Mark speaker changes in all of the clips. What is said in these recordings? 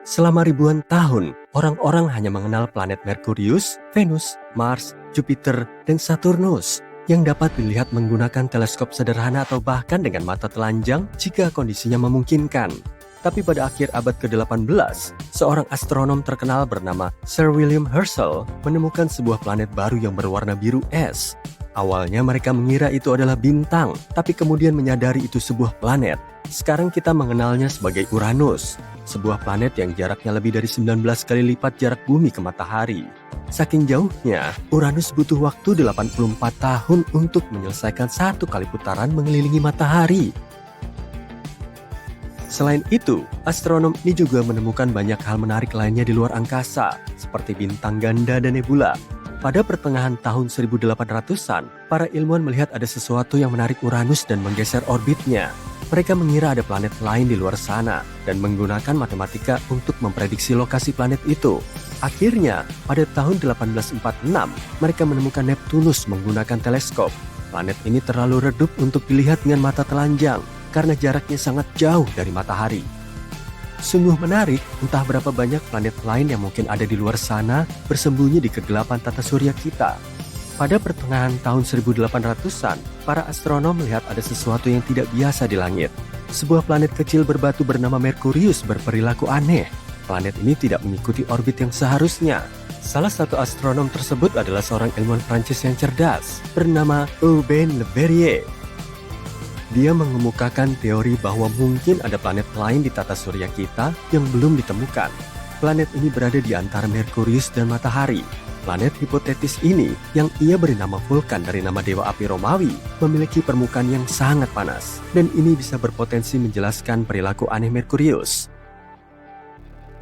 Speaker 1: Selama ribuan tahun, orang-orang hanya mengenal planet Merkurius, Venus, Mars, Jupiter, dan Saturnus yang dapat dilihat menggunakan teleskop sederhana atau bahkan dengan mata telanjang jika kondisinya memungkinkan. Tapi pada akhir abad ke-18, seorang astronom terkenal bernama Sir William Herschel menemukan sebuah planet baru yang berwarna biru es. Awalnya mereka mengira itu adalah bintang, tapi kemudian menyadari itu sebuah planet. Sekarang kita mengenalnya sebagai Uranus, sebuah planet yang jaraknya lebih dari 19 kali lipat jarak bumi ke matahari. Saking jauhnya, Uranus butuh waktu 84 tahun untuk menyelesaikan satu kali putaran mengelilingi matahari. Selain itu, astronom ini juga menemukan banyak hal menarik lainnya di luar angkasa, seperti bintang ganda dan nebula. Pada pertengahan tahun 1800-an, para ilmuwan melihat ada sesuatu yang menarik Uranus dan menggeser orbitnya. Mereka mengira ada planet lain di luar sana dan menggunakan matematika untuk memprediksi lokasi planet itu. Akhirnya, pada tahun 1846, mereka menemukan Neptunus menggunakan teleskop. Planet ini terlalu redup untuk dilihat dengan mata telanjang karena jaraknya sangat jauh dari matahari. Sungguh menarik, entah berapa banyak planet lain yang mungkin ada di luar sana bersembunyi di kegelapan tata surya kita. Pada pertengahan tahun 1800-an, para astronom melihat ada sesuatu yang tidak biasa di langit. Sebuah planet kecil berbatu bernama Merkurius berperilaku aneh. Planet ini tidak mengikuti orbit yang seharusnya. Salah satu astronom tersebut adalah seorang ilmuwan Prancis yang cerdas, bernama Urbain Le Verrier. Dia mengemukakan teori bahwa mungkin ada planet lain di tata surya kita yang belum ditemukan. Planet ini berada di antara Merkurius dan Matahari. Planet hipotetis ini, yang ia beri nama Vulkan dari nama dewa api Romawi, memiliki permukaan yang sangat panas, dan ini bisa berpotensi menjelaskan perilaku aneh Merkurius.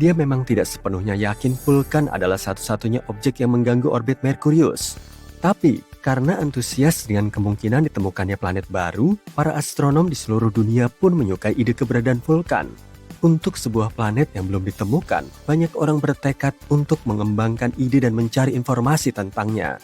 Speaker 1: Dia memang tidak sepenuhnya yakin Vulkan adalah satu-satunya objek yang mengganggu orbit Merkurius. Tapi, karena antusias dengan kemungkinan ditemukannya planet baru, para astronom di seluruh dunia pun menyukai ide keberadaan Vulkan. Untuk sebuah planet yang belum ditemukan, banyak orang bertekad untuk mengembangkan ide dan mencari informasi tentangnya.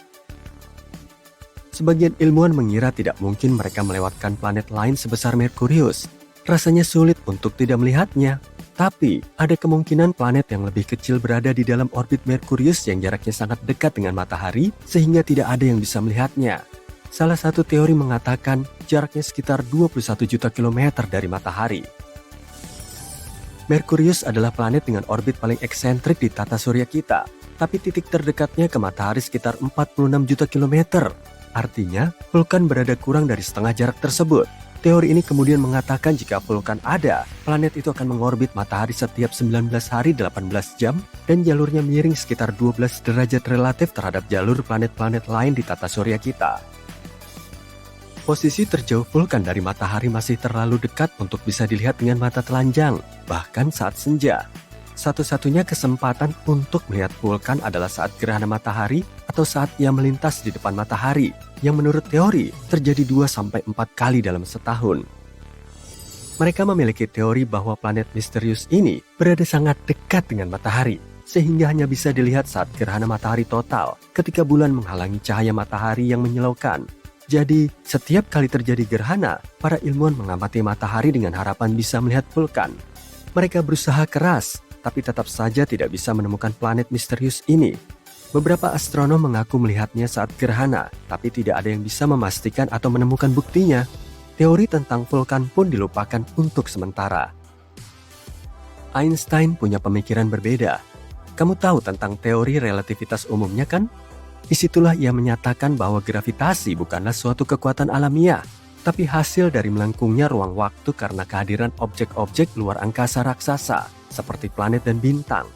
Speaker 1: Sebagian ilmuwan mengira tidak mungkin mereka melewatkan planet lain sebesar Merkurius. Rasanya sulit untuk tidak melihatnya. Tapi, ada kemungkinan planet yang lebih kecil berada di dalam orbit Merkurius yang jaraknya sangat dekat dengan matahari, sehingga tidak ada yang bisa melihatnya. Salah satu teori mengatakan jaraknya sekitar 21 juta kilometer dari matahari. Merkurius adalah planet dengan orbit paling eksentrik di tata surya kita, tapi titik terdekatnya ke matahari sekitar 46 juta kilometer. Artinya, Vulkan berada kurang dari setengah jarak tersebut. Teori ini kemudian mengatakan jika Vulkan ada, planet itu akan mengorbit matahari setiap 19 hari 18 jam dan jalurnya miring sekitar 12 derajat relatif terhadap jalur planet-planet lain di tata surya kita. Posisi terjauh Vulkan dari matahari masih terlalu dekat untuk bisa dilihat dengan mata telanjang, bahkan saat senja. Satu-satunya kesempatan untuk melihat Vulkan adalah saat gerhana matahari atau saat ia melintas di depan matahari, yang menurut teori terjadi 2-4 kali dalam setahun. Mereka memiliki teori bahwa planet misterius ini berada sangat dekat dengan matahari, sehingga hanya bisa dilihat saat gerhana matahari total ketika bulan menghalangi cahaya matahari yang menyilaukan. Jadi, setiap kali terjadi gerhana, para ilmuwan mengamati matahari dengan harapan bisa melihat Vulkan. Mereka berusaha keras, tapi tetap saja tidak bisa menemukan planet misterius ini. Beberapa astronom mengaku melihatnya saat gerhana, tapi tidak ada yang bisa memastikan atau menemukan buktinya. Teori tentang Vulkan pun dilupakan untuk sementara. Einstein punya pemikiran berbeda. Kamu tahu tentang teori relativitas umumnya kan? Disitulah ia menyatakan bahwa gravitasi bukanlah suatu kekuatan alamiah, tapi hasil dari melengkungnya ruang waktu karena kehadiran objek-objek luar angkasa raksasa, seperti planet dan bintang.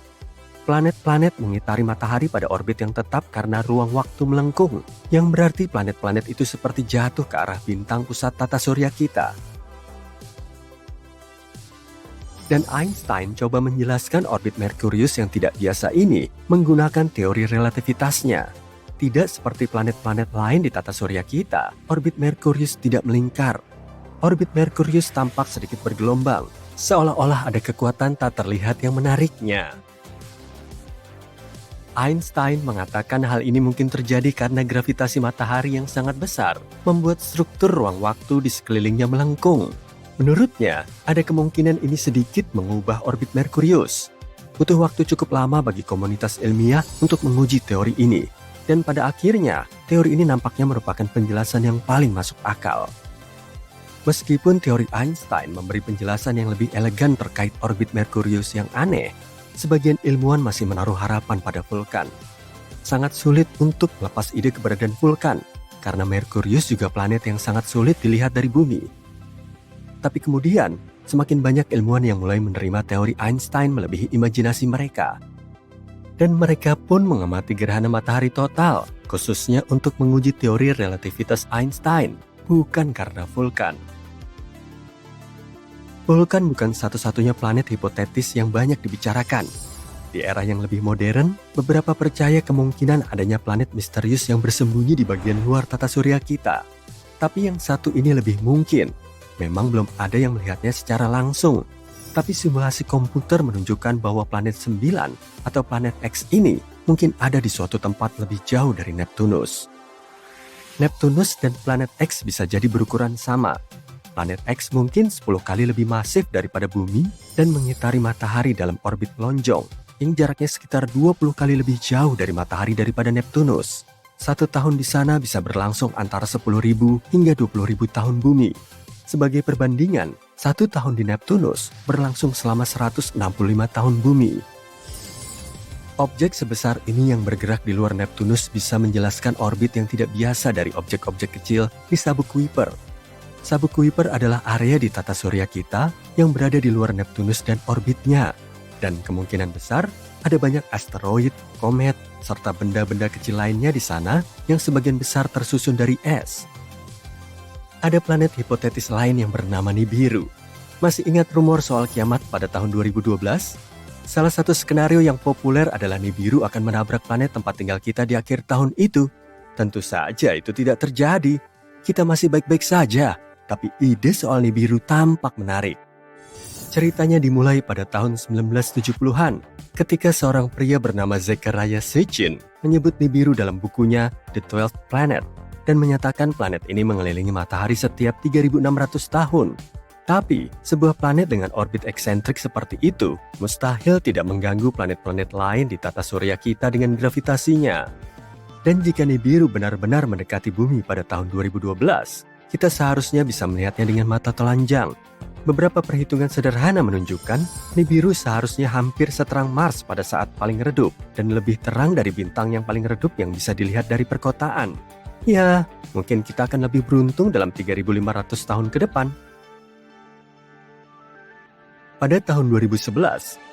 Speaker 1: Planet-planet mengitari matahari pada orbit yang tetap karena ruang waktu melengkung, yang berarti planet-planet itu seperti jatuh ke arah bintang pusat tata surya kita. Dan Einstein coba menjelaskan orbit Merkurius yang tidak biasa ini menggunakan teori relativitasnya. Tidak seperti planet-planet lain di tata surya kita, orbit Merkurius tidak melingkar. Orbit Merkurius tampak sedikit bergelombang, seolah-olah ada kekuatan tak terlihat yang menariknya. Einstein mengatakan hal ini mungkin terjadi karena gravitasi matahari yang sangat besar membuat struktur ruang waktu di sekelilingnya melengkung. Menurutnya, ada kemungkinan ini sedikit mengubah orbit Merkurius. Butuh waktu cukup lama bagi komunitas ilmiah untuk menguji teori ini. Dan pada akhirnya, teori ini nampaknya merupakan penjelasan yang paling masuk akal. Meskipun teori Einstein memberi penjelasan yang lebih elegan terkait orbit Merkurius yang aneh, sebagian ilmuwan masih menaruh harapan pada vulkan. Sangat sulit untuk melepas ide keberadaan vulkan, karena Merkurius juga planet yang sangat sulit dilihat dari bumi. Tapi kemudian, semakin banyak ilmuwan yang mulai menerima teori Einstein melebihi imajinasi mereka. Dan mereka pun mengamati gerhana matahari total, khususnya untuk menguji teori relativitas Einstein, bukan karena vulkan. Vulkan bukan satu-satunya planet hipotetis yang banyak dibicarakan. Di era yang lebih modern, beberapa percaya kemungkinan adanya planet misterius yang bersembunyi di bagian luar tata surya kita. Tapi yang satu ini lebih mungkin. Memang belum ada yang melihatnya secara langsung. Tapi simulasi komputer menunjukkan bahwa planet 9 atau planet X ini mungkin ada di suatu tempat lebih jauh dari Neptunus. Neptunus dan planet X bisa jadi berukuran sama. Planet X mungkin 10 kali lebih masif daripada bumi dan mengitari matahari dalam orbit lonjong yang jaraknya sekitar 20 kali lebih jauh dari matahari daripada Neptunus. 1 tahun di sana bisa berlangsung antara 10.000 hingga 20.000 tahun bumi. Sebagai perbandingan, 1 tahun di Neptunus berlangsung selama 165 tahun bumi. Objek sebesar ini yang bergerak di luar Neptunus bisa menjelaskan orbit yang tidak biasa dari objek-objek kecil di sabuk Kuiper. Sabuk Kuiper adalah area di tata surya kita yang berada di luar Neptunus dan orbitnya. Dan kemungkinan besar ada banyak asteroid, komet, serta benda-benda kecil lainnya di sana yang sebagian besar tersusun dari es. Ada planet hipotetis lain yang bernama Nibiru. Masih ingat rumor soal kiamat pada tahun 2012? Salah satu skenario yang populer adalah Nibiru akan menabrak planet tempat tinggal kita di akhir tahun itu. Tentu saja itu tidak terjadi. Kita masih baik-baik saja, tapi ide soal Nibiru tampak menarik. Ceritanya dimulai pada tahun 1970-an, ketika seorang pria bernama Zecharia Sitchin menyebut Nibiru dalam bukunya The 12th Planet, dan menyatakan planet ini mengelilingi matahari setiap 3.600 tahun. Tapi, sebuah planet dengan orbit eksentrik seperti itu mustahil tidak mengganggu planet-planet lain di tata surya kita dengan gravitasinya. Dan jika Nibiru benar-benar mendekati bumi pada tahun 2012, kita seharusnya bisa melihatnya dengan mata telanjang. Beberapa perhitungan sederhana menunjukkan Nibiru seharusnya hampir seterang Mars pada saat paling redup dan lebih terang dari bintang yang paling redup yang bisa dilihat dari perkotaan. Ya, mungkin kita akan lebih beruntung dalam 3.500 tahun ke depan. Pada tahun 2011,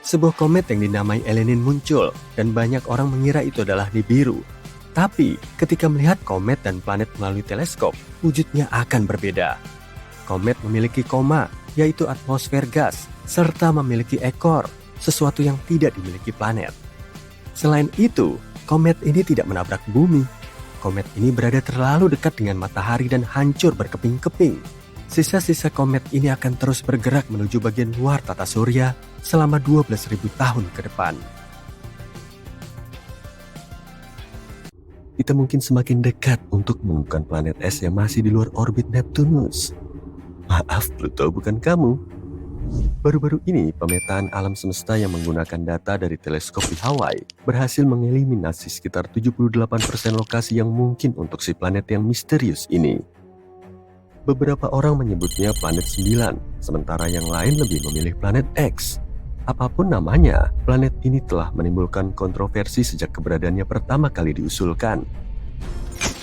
Speaker 1: sebuah komet yang dinamai Elenin muncul dan banyak orang mengira itu adalah Nibiru. Tapi, ketika melihat komet dan planet melalui teleskop, wujudnya akan berbeda. Komet memiliki koma, yaitu atmosfer gas, serta memiliki ekor, sesuatu yang tidak dimiliki planet. Selain itu, komet ini tidak menabrak bumi. Komet ini berada terlalu dekat dengan matahari dan hancur berkeping-keping. Sisa-sisa komet ini akan terus bergerak menuju bagian luar tata surya selama 12.000 tahun ke depan. Kita mungkin semakin dekat untuk menemukan planet es yang masih di luar orbit Neptunus. Maaf Pluto, bukan kamu. Baru-baru ini, pemetaan alam semesta yang menggunakan data dari teleskop di Hawaii berhasil mengeliminasi sekitar 78% lokasi yang mungkin untuk si planet yang misterius ini. Beberapa orang menyebutnya planet 9, sementara yang lain lebih memilih planet X. Apapun namanya, planet ini telah menimbulkan kontroversi sejak keberadaannya pertama kali diusulkan.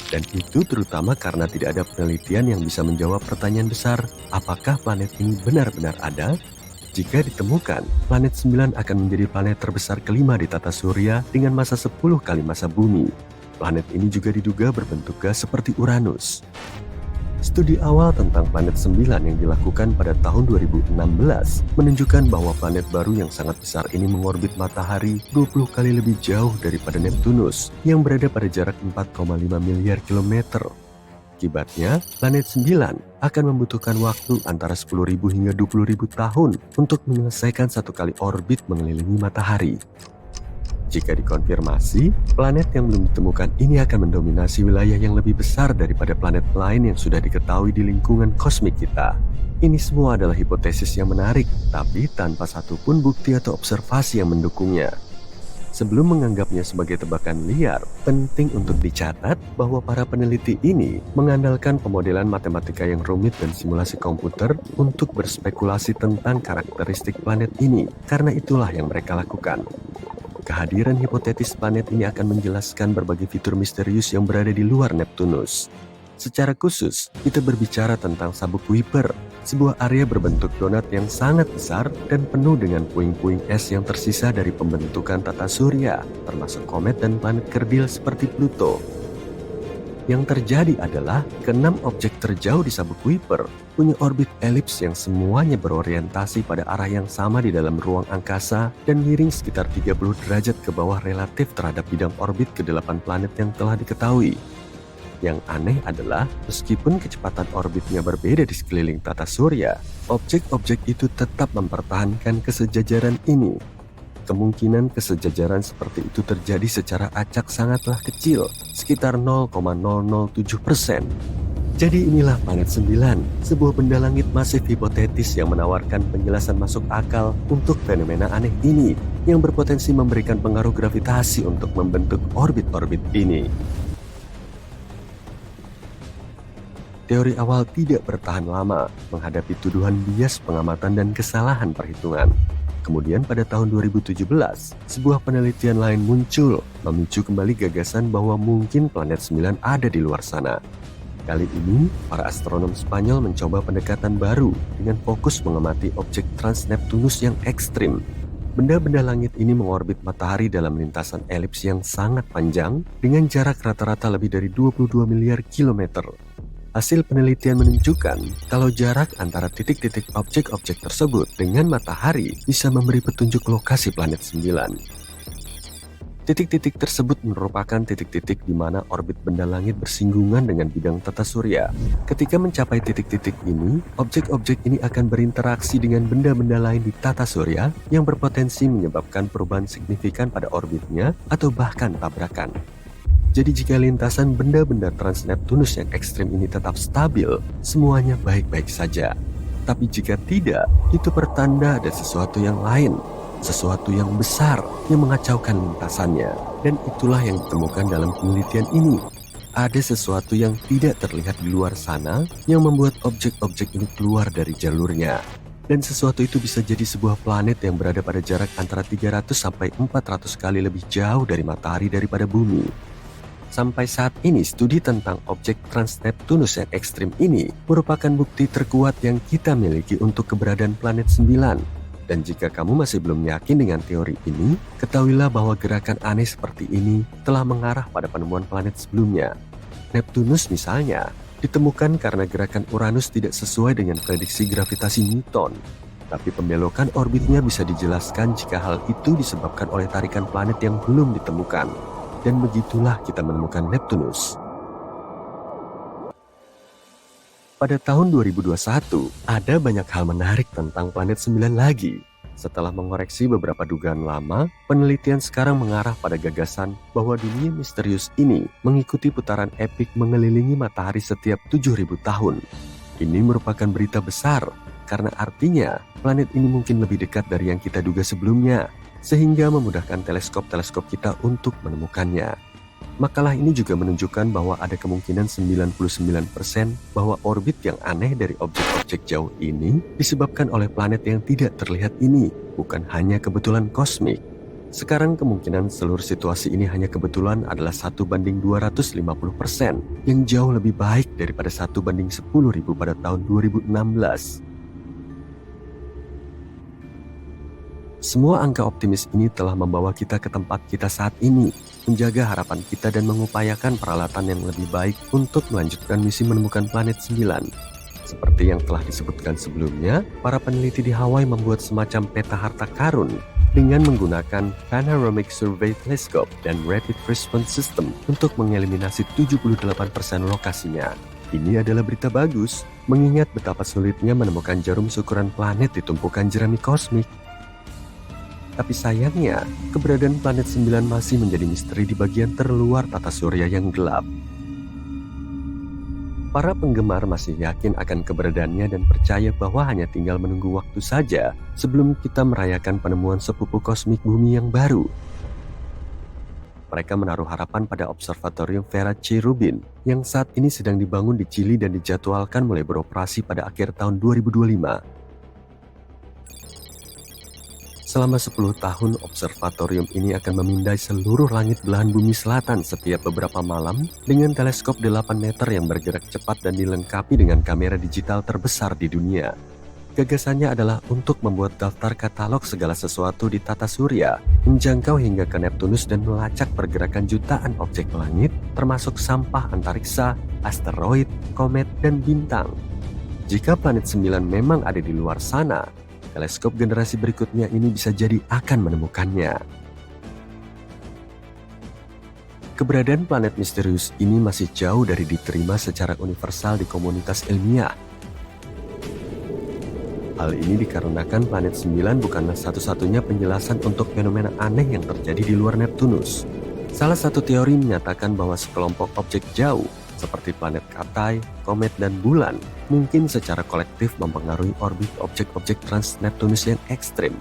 Speaker 1: Dan itu terutama karena tidak ada penelitian yang bisa menjawab pertanyaan besar, apakah planet ini benar-benar ada? Jika ditemukan, planet 9 akan menjadi planet terbesar kelima di tata surya dengan massa 10 kali massa bumi. Planet ini juga diduga berbentuk gas seperti Uranus. Studi awal tentang planet 9 yang dilakukan pada tahun 2016 menunjukkan bahwa planet baru yang sangat besar ini mengorbit matahari 20 kali lebih jauh daripada Neptunus yang berada pada jarak 4,5 miliar kilometer. Akibatnya, planet 9 akan membutuhkan waktu antara 10.000 hingga 20.000 tahun untuk menyelesaikan satu kali orbit mengelilingi matahari. Jika dikonfirmasi, planet yang belum ditemukan ini akan mendominasi wilayah yang lebih besar daripada planet lain yang sudah diketahui di lingkungan kosmik kita. Ini semua adalah hipotesis yang menarik, tapi tanpa satupun bukti atau observasi yang mendukungnya. Sebelum menganggapnya sebagai tebakan liar, penting untuk dicatat bahwa para peneliti ini mengandalkan pemodelan matematika yang rumit dan simulasi komputer untuk berspekulasi tentang karakteristik planet ini, karena itulah yang mereka lakukan. Kehadiran hipotetis planet ini akan menjelaskan berbagai fitur misterius yang berada di luar Neptunus. Secara khusus, kita berbicara tentang sabuk Kuiper, sebuah area berbentuk donat yang sangat besar dan penuh dengan puing-puing es yang tersisa dari pembentukan tata surya, termasuk komet dan planet kerdil seperti Pluto. Yang terjadi adalah keenam objek terjauh di sabuk Kuiper punya orbit elips yang semuanya berorientasi pada arah yang sama di dalam ruang angkasa dan miring sekitar 30 derajat ke bawah relatif terhadap bidang orbit ke-8 planet yang telah diketahui. Yang aneh adalah, meskipun kecepatan orbitnya berbeda di sekeliling tata surya, objek-objek itu tetap mempertahankan kesejajaran ini. Kemungkinan kesejajaran seperti itu terjadi secara acak sangatlah kecil, sekitar 0,007%. Jadi inilah planet 9, sebuah benda langit masif hipotetis yang menawarkan penjelasan masuk akal untuk fenomena aneh ini, yang berpotensi memberikan pengaruh gravitasi untuk membentuk orbit-orbit ini. Teori awal tidak bertahan lama menghadapi tuduhan bias pengamatan dan kesalahan perhitungan. Kemudian pada tahun 2017, sebuah penelitian lain muncul, memicu kembali gagasan bahwa mungkin planet 9 ada di luar sana. Kali ini, para astronom Spanyol mencoba pendekatan baru dengan fokus mengamati objek Transneptunus yang ekstrim. Benda-benda langit ini mengorbit matahari dalam lintasan elips yang sangat panjang dengan jarak rata-rata lebih dari 22 miliar kilometer. Hasil penelitian menunjukkan kalau jarak antara titik-titik objek-objek tersebut dengan matahari bisa memberi petunjuk lokasi planet 9. Titik-titik tersebut merupakan titik-titik di mana orbit benda langit bersinggungan dengan bidang tata surya. Ketika mencapai titik-titik ini, objek-objek ini akan berinteraksi dengan benda-benda lain di tata surya yang berpotensi menyebabkan perubahan signifikan pada orbitnya atau bahkan tabrakan. Jadi jika lintasan benda-benda Transneptunus yang ekstrim ini tetap stabil, semuanya baik-baik saja. Tapi jika tidak, itu pertanda ada sesuatu yang lain, sesuatu yang besar yang mengacaukan lintasannya. Dan itulah yang ditemukan dalam penelitian ini. Ada sesuatu yang tidak terlihat di luar sana yang membuat objek-objek ini keluar dari jalurnya. Dan sesuatu itu bisa jadi sebuah planet yang berada pada jarak antara 300 sampai 400 kali lebih jauh dari matahari daripada bumi. Sampai saat ini, studi tentang objek Transneptunus yang ekstrim ini merupakan bukti terkuat yang kita miliki untuk keberadaan planet 9. Dan jika kamu masih belum yakin dengan teori ini, ketahuilah bahwa gerakan aneh seperti ini telah mengarah pada penemuan planet sebelumnya. Neptunus misalnya, ditemukan karena gerakan Uranus tidak sesuai dengan prediksi gravitasi Newton. Tapi pembelokan orbitnya bisa dijelaskan jika hal itu disebabkan oleh tarikan planet yang belum ditemukan. Dan begitulah kita menemukan Neptunus. Pada tahun 2021, ada banyak hal menarik tentang planet 9 lagi. Setelah mengoreksi beberapa dugaan lama, penelitian sekarang mengarah pada gagasan bahwa dunia misterius ini mengikuti putaran epik mengelilingi matahari setiap 7.000 tahun. Ini merupakan berita besar, karena artinya planet ini mungkin lebih dekat dari yang kita duga sebelumnya, sehingga memudahkan teleskop-teleskop kita untuk menemukannya. Makalah ini juga menunjukkan bahwa ada kemungkinan 99% bahwa orbit yang aneh dari objek-objek jauh ini disebabkan oleh planet yang tidak terlihat ini, bukan hanya kebetulan kosmik. Sekarang kemungkinan seluruh situasi ini hanya kebetulan adalah 1:250%, yang jauh lebih baik daripada 1:10.000 pada tahun 2016. Semua angka optimis ini telah membawa kita ke tempat kita saat ini, menjaga harapan kita dan mengupayakan peralatan yang lebih baik untuk melanjutkan misi menemukan planet 9. Seperti yang telah disebutkan sebelumnya, para peneliti di Hawaii membuat semacam peta harta karun dengan menggunakan Panoramic Survey Telescope dan Rapid Response System untuk mengeliminasi 78% lokasinya. Ini adalah berita bagus, mengingat betapa sulitnya menemukan jarum syukuran planet di tumpukan jerami kosmik. Tapi sayangnya, keberadaan planet 9 masih menjadi misteri di bagian terluar tata surya yang gelap. Para penggemar masih yakin akan keberadaannya dan percaya bahwa hanya tinggal menunggu waktu saja sebelum kita merayakan penemuan sepupu kosmik bumi yang baru. Mereka menaruh harapan pada Observatorium Vera C. Rubin yang saat ini sedang dibangun di Chili dan dijadwalkan mulai beroperasi pada akhir tahun 2025. Selama 10 tahun, observatorium ini akan memindai seluruh langit belahan bumi selatan setiap beberapa malam dengan teleskop 8 meter yang bergerak cepat dan dilengkapi dengan kamera digital terbesar di dunia. Gagasannya adalah untuk membuat daftar katalog segala sesuatu di tata surya, menjangkau hingga ke Neptunus dan melacak pergerakan jutaan objek langit, termasuk sampah antariksa, asteroid, komet, dan bintang. Jika planet 9 memang ada di luar sana, teleskop generasi berikutnya ini bisa jadi akan menemukannya. Keberadaan planet misterius ini masih jauh dari diterima secara universal di komunitas ilmiah. Hal ini dikarenakan planet 9 bukanlah satu-satunya penjelasan untuk fenomena aneh yang terjadi di luar Neptunus. Salah satu teori menyatakan bahwa sekelompok objek jauh, seperti planet Katai, komet, dan bulan, mungkin secara kolektif mempengaruhi orbit objek-objek trans-Neptunus yang ekstrim.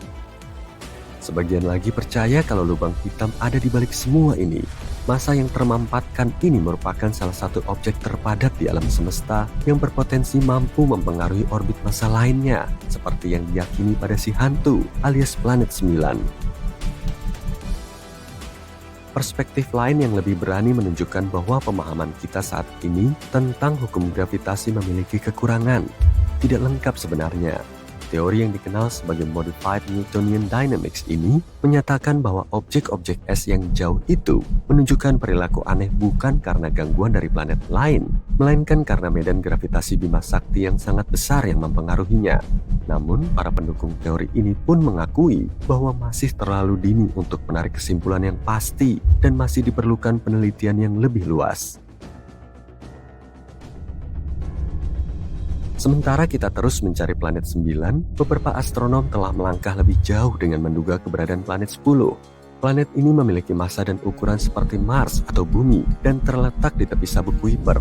Speaker 1: Sebagian lagi percaya kalau lubang hitam ada di balik semua ini. Massa yang termampatkan ini merupakan salah satu objek terpadat di alam semesta yang berpotensi mampu mempengaruhi orbit massa lainnya, seperti yang diyakini pada si hantu alias planet 9. Perspektif lain yang lebih berani menunjukkan bahwa pemahaman kita saat ini tentang hukum gravitasi memiliki kekurangan, tidak lengkap sebenarnya. Teori yang dikenal sebagai Modified Newtonian Dynamics ini menyatakan bahwa objek-objek es yang jauh itu menunjukkan perilaku aneh bukan karena gangguan dari planet lain, melainkan karena medan gravitasi Bima Sakti yang sangat besar yang mempengaruhinya. Namun, para pendukung teori ini pun mengakui bahwa masih terlalu dini untuk menarik kesimpulan yang pasti dan masih diperlukan penelitian yang lebih luas. Sementara kita terus mencari planet 9, beberapa astronom telah melangkah lebih jauh dengan menduga keberadaan planet 10. Planet ini memiliki massa dan ukuran seperti Mars atau Bumi dan terletak di tepi sabuk Kuiper.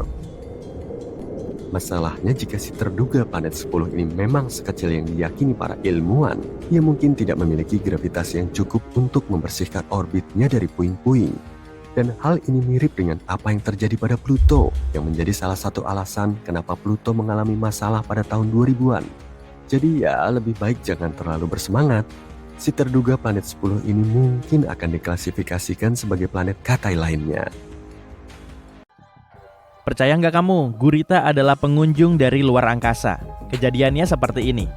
Speaker 1: Masalahnya jika si terduga planet 10 ini memang sekecil yang diyakini para ilmuwan, ia mungkin tidak memiliki gravitasi yang cukup untuk membersihkan orbitnya dari puing-puing. Dan hal ini mirip dengan apa yang terjadi pada Pluto, yang menjadi salah satu alasan kenapa Pluto mengalami masalah pada tahun 2000-an. Jadi ya, lebih baik jangan terlalu bersemangat. Si terduga planet 10 ini mungkin akan diklasifikasikan sebagai planet Katai lainnya.
Speaker 2: Percaya nggak kamu, gurita adalah pengunjung dari luar angkasa. Kejadiannya seperti ini.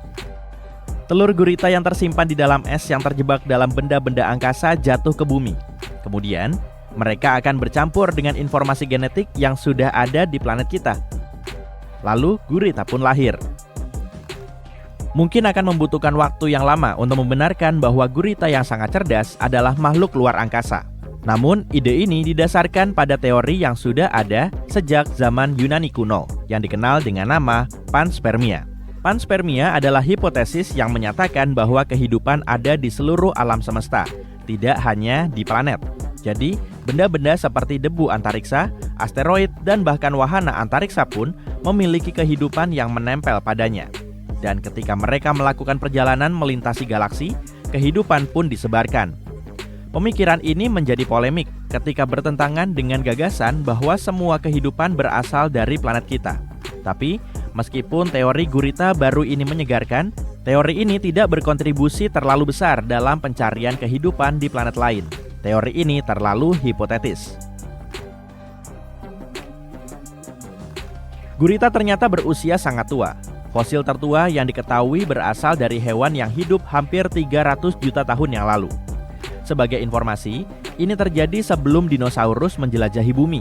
Speaker 2: Telur gurita yang tersimpan di dalam es yang terjebak dalam benda-benda angkasa jatuh ke bumi. Kemudian, mereka akan bercampur dengan informasi genetik yang sudah ada di planet kita. Lalu, gurita pun lahir. Mungkin akan membutuhkan waktu yang lama untuk membenarkan bahwa gurita yang sangat cerdas adalah makhluk luar angkasa. Namun, ide ini didasarkan pada teori yang sudah ada sejak zaman Yunani kuno, yang dikenal dengan nama panspermia. Panspermia adalah hipotesis yang menyatakan bahwa kehidupan ada di seluruh alam semesta, tidak hanya di planet. Jadi, benda-benda seperti debu antariksa, asteroid, dan bahkan wahana antariksa pun memiliki kehidupan yang menempel padanya. Dan ketika mereka melakukan perjalanan melintasi galaksi, kehidupan pun disebarkan. Pemikiran ini menjadi polemik ketika bertentangan dengan gagasan bahwa semua kehidupan berasal dari planet kita. Tapi, meskipun teori gurita baru ini menyegarkan, teori ini tidak berkontribusi terlalu besar dalam pencarian kehidupan di planet lain. Teori ini terlalu hipotetis. Gurita ternyata berusia sangat tua. Fosil tertua yang diketahui berasal dari hewan yang hidup hampir 300 juta tahun yang lalu. Sebagai informasi, ini terjadi sebelum dinosaurus menjelajahi bumi.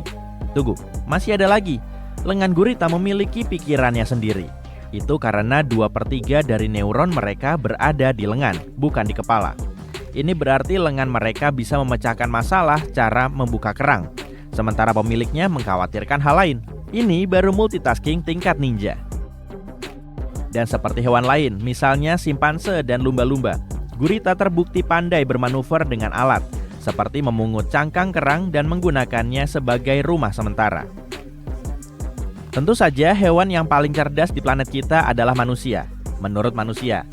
Speaker 2: Tunggu, masih ada lagi. Lengan gurita memiliki pikirannya sendiri. Itu karena 2/3 dari neuron mereka berada di lengan, bukan di kepala. Ini berarti lengan mereka bisa memecahkan masalah cara membuka kerang. Sementara pemiliknya mengkhawatirkan hal lain. Ini baru multitasking tingkat ninja. Dan seperti hewan lain, misalnya simpanse dan lumba-lumba, gurita terbukti pandai bermanuver dengan alat, seperti memungut cangkang kerang dan menggunakannya sebagai rumah sementara. Tentu saja hewan yang paling cerdas di planet kita adalah manusia, menurut manusia.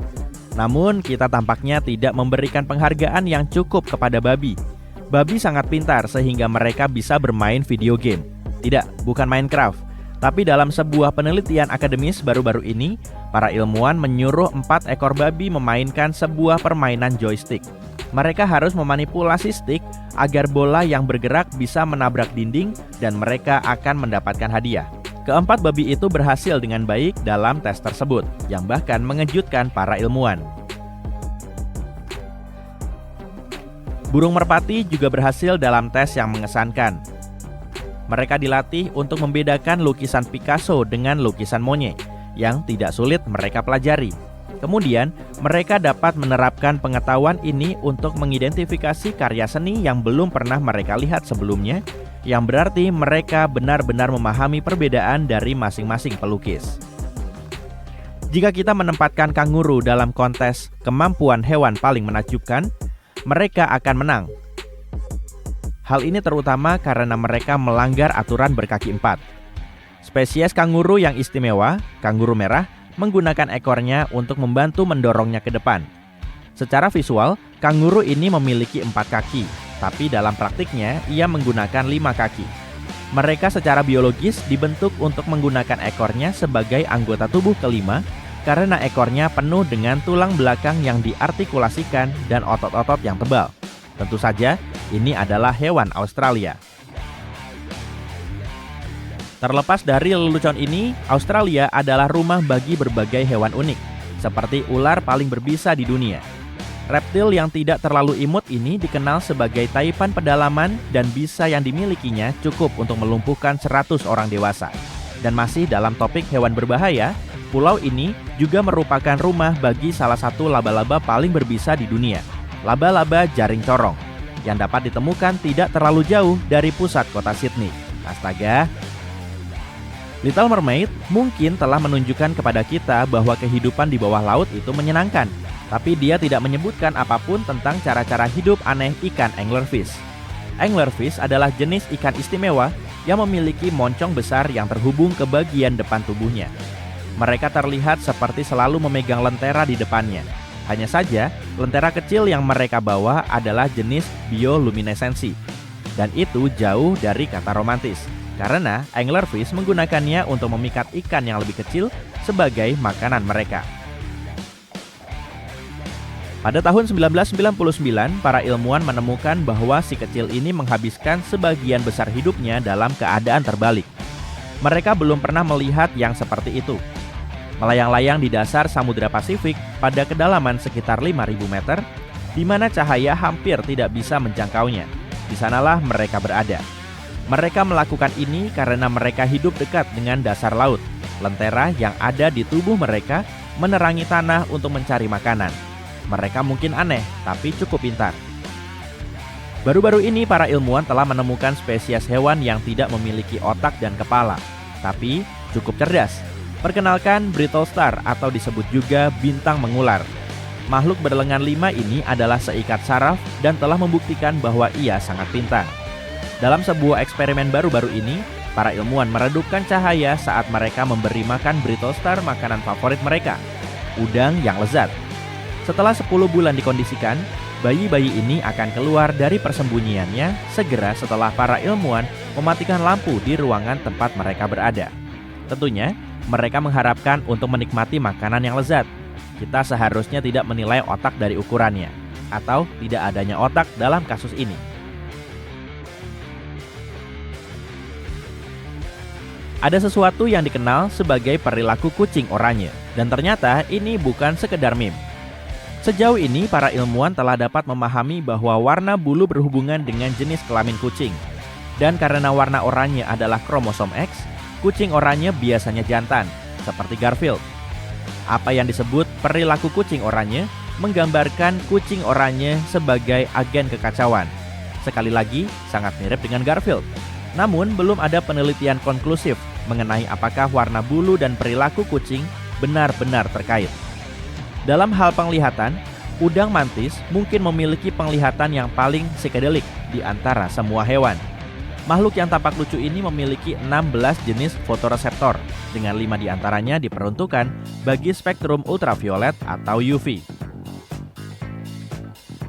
Speaker 2: Namun kita tampaknya tidak memberikan penghargaan yang cukup kepada babi. Babi sangat pintar sehingga mereka bisa bermain video game. Tidak, bukan Minecraft. Tapi dalam sebuah penelitian akademis baru-baru ini, para ilmuwan menyuruh 4 ekor babi memainkan sebuah permainan joystick. Mereka harus memanipulasi stick agar bola yang bergerak bisa menabrak dinding dan mereka akan mendapatkan hadiah. Keempat babi itu berhasil dengan baik dalam tes tersebut, yang bahkan mengejutkan para ilmuwan. Burung merpati juga berhasil dalam tes yang mengesankan. Mereka dilatih untuk membedakan lukisan Picasso dengan lukisan Monet, yang tidak sulit mereka pelajari. Kemudian, mereka dapat menerapkan pengetahuan ini untuk mengidentifikasi karya seni yang belum pernah mereka lihat sebelumnya, yang berarti mereka benar-benar memahami perbedaan dari masing-masing pelukis. Jika kita menempatkan kanguru dalam kontes kemampuan hewan paling menakjubkan, mereka akan menang. Hal ini terutama karena mereka melanggar aturan berkaki 4. Spesies kanguru yang istimewa, kanguru merah, menggunakan ekornya untuk membantu mendorongnya ke depan. Secara visual, kanguru ini memiliki 4 kaki, tapi dalam praktiknya ia menggunakan 5 kaki. Mereka secara biologis dibentuk untuk menggunakan ekornya sebagai anggota tubuh kelima karena ekornya penuh dengan tulang belakang yang diartikulasikan dan otot-otot yang tebal. Tentu saja, ini adalah hewan Australia. Terlepas dari lelucon ini, Australia adalah rumah bagi berbagai hewan unik, seperti ular paling berbisa di dunia. Reptil yang tidak terlalu imut ini dikenal sebagai taipan pedalaman dan bisa yang dimilikinya cukup untuk melumpuhkan 100 orang dewasa. Dan masih dalam topik hewan berbahaya, pulau ini juga merupakan rumah bagi salah satu laba-laba paling berbisa di dunia, laba-laba jaring corong, yang dapat ditemukan tidak terlalu jauh dari pusat kota Sydney. Astaga! Little Mermaid mungkin telah menunjukkan kepada kita bahwa kehidupan di bawah laut itu menyenangkan, tapi dia tidak menyebutkan apapun tentang cara-cara hidup aneh ikan anglerfish. Anglerfish adalah jenis ikan istimewa yang memiliki moncong besar yang terhubung ke bagian depan tubuhnya. Mereka terlihat seperti selalu memegang lentera di depannya. Hanya saja, lentera kecil yang mereka bawa adalah jenis bioluminesensi. Dan itu jauh dari kata romantis, karena anglerfish menggunakannya untuk memikat ikan yang lebih kecil sebagai makanan mereka. Pada tahun 1999, para ilmuwan menemukan bahwa si kecil ini menghabiskan sebagian besar hidupnya dalam keadaan terbalik. Mereka belum pernah melihat yang seperti itu. Melayang-layang di dasar Samudra Pasifik pada kedalaman sekitar 5.000 meter, di mana cahaya hampir tidak bisa menjangkaunya. Di sanalah mereka berada. Mereka melakukan ini karena mereka hidup dekat dengan dasar laut. Lentera yang ada di tubuh mereka menerangi tanah untuk mencari makanan. Mereka mungkin aneh, tapi cukup pintar. Baru-baru ini para ilmuwan telah menemukan spesies hewan yang tidak memiliki otak dan kepala, tapi cukup cerdas. Perkenalkan Brittle Star atau disebut juga bintang mengular. Makhluk berlengan 5 ini adalah seikat saraf dan telah membuktikan bahwa ia sangat pintar. Dalam sebuah eksperimen baru-baru ini, para ilmuwan meredupkan cahaya saat mereka memberi makan Brittle Star makanan favorit mereka, udang yang lezat. Setelah 10 bulan dikondisikan, bayi-bayi ini akan keluar dari persembunyiannya segera setelah para ilmuwan mematikan lampu di ruangan tempat mereka berada. Tentunya, mereka mengharapkan untuk menikmati makanan yang lezat. Kita seharusnya tidak menilai otak dari ukurannya, atau tidak adanya otak dalam kasus ini. Ada sesuatu yang dikenal sebagai perilaku kucing oranye, dan ternyata ini bukan sekedar meme. Sejauh ini, para ilmuwan telah dapat memahami bahwa warna bulu berhubungan dengan jenis kelamin kucing. Dan karena warna oranye adalah kromosom X, kucing oranye biasanya jantan, seperti Garfield. Apa yang disebut perilaku kucing oranye menggambarkan kucing oranye sebagai agen kekacauan. Sekali lagi, sangat mirip dengan Garfield. Namun, belum ada penelitian konklusif mengenai apakah warna bulu dan perilaku kucing benar-benar terkait. Dalam hal penglihatan, udang mantis mungkin memiliki penglihatan yang paling psikedelik di antara semua hewan. Makhluk yang tampak lucu ini memiliki 16 jenis fotoreseptor, dengan 5 diantaranya diperuntukkan bagi spektrum ultraviolet atau UV.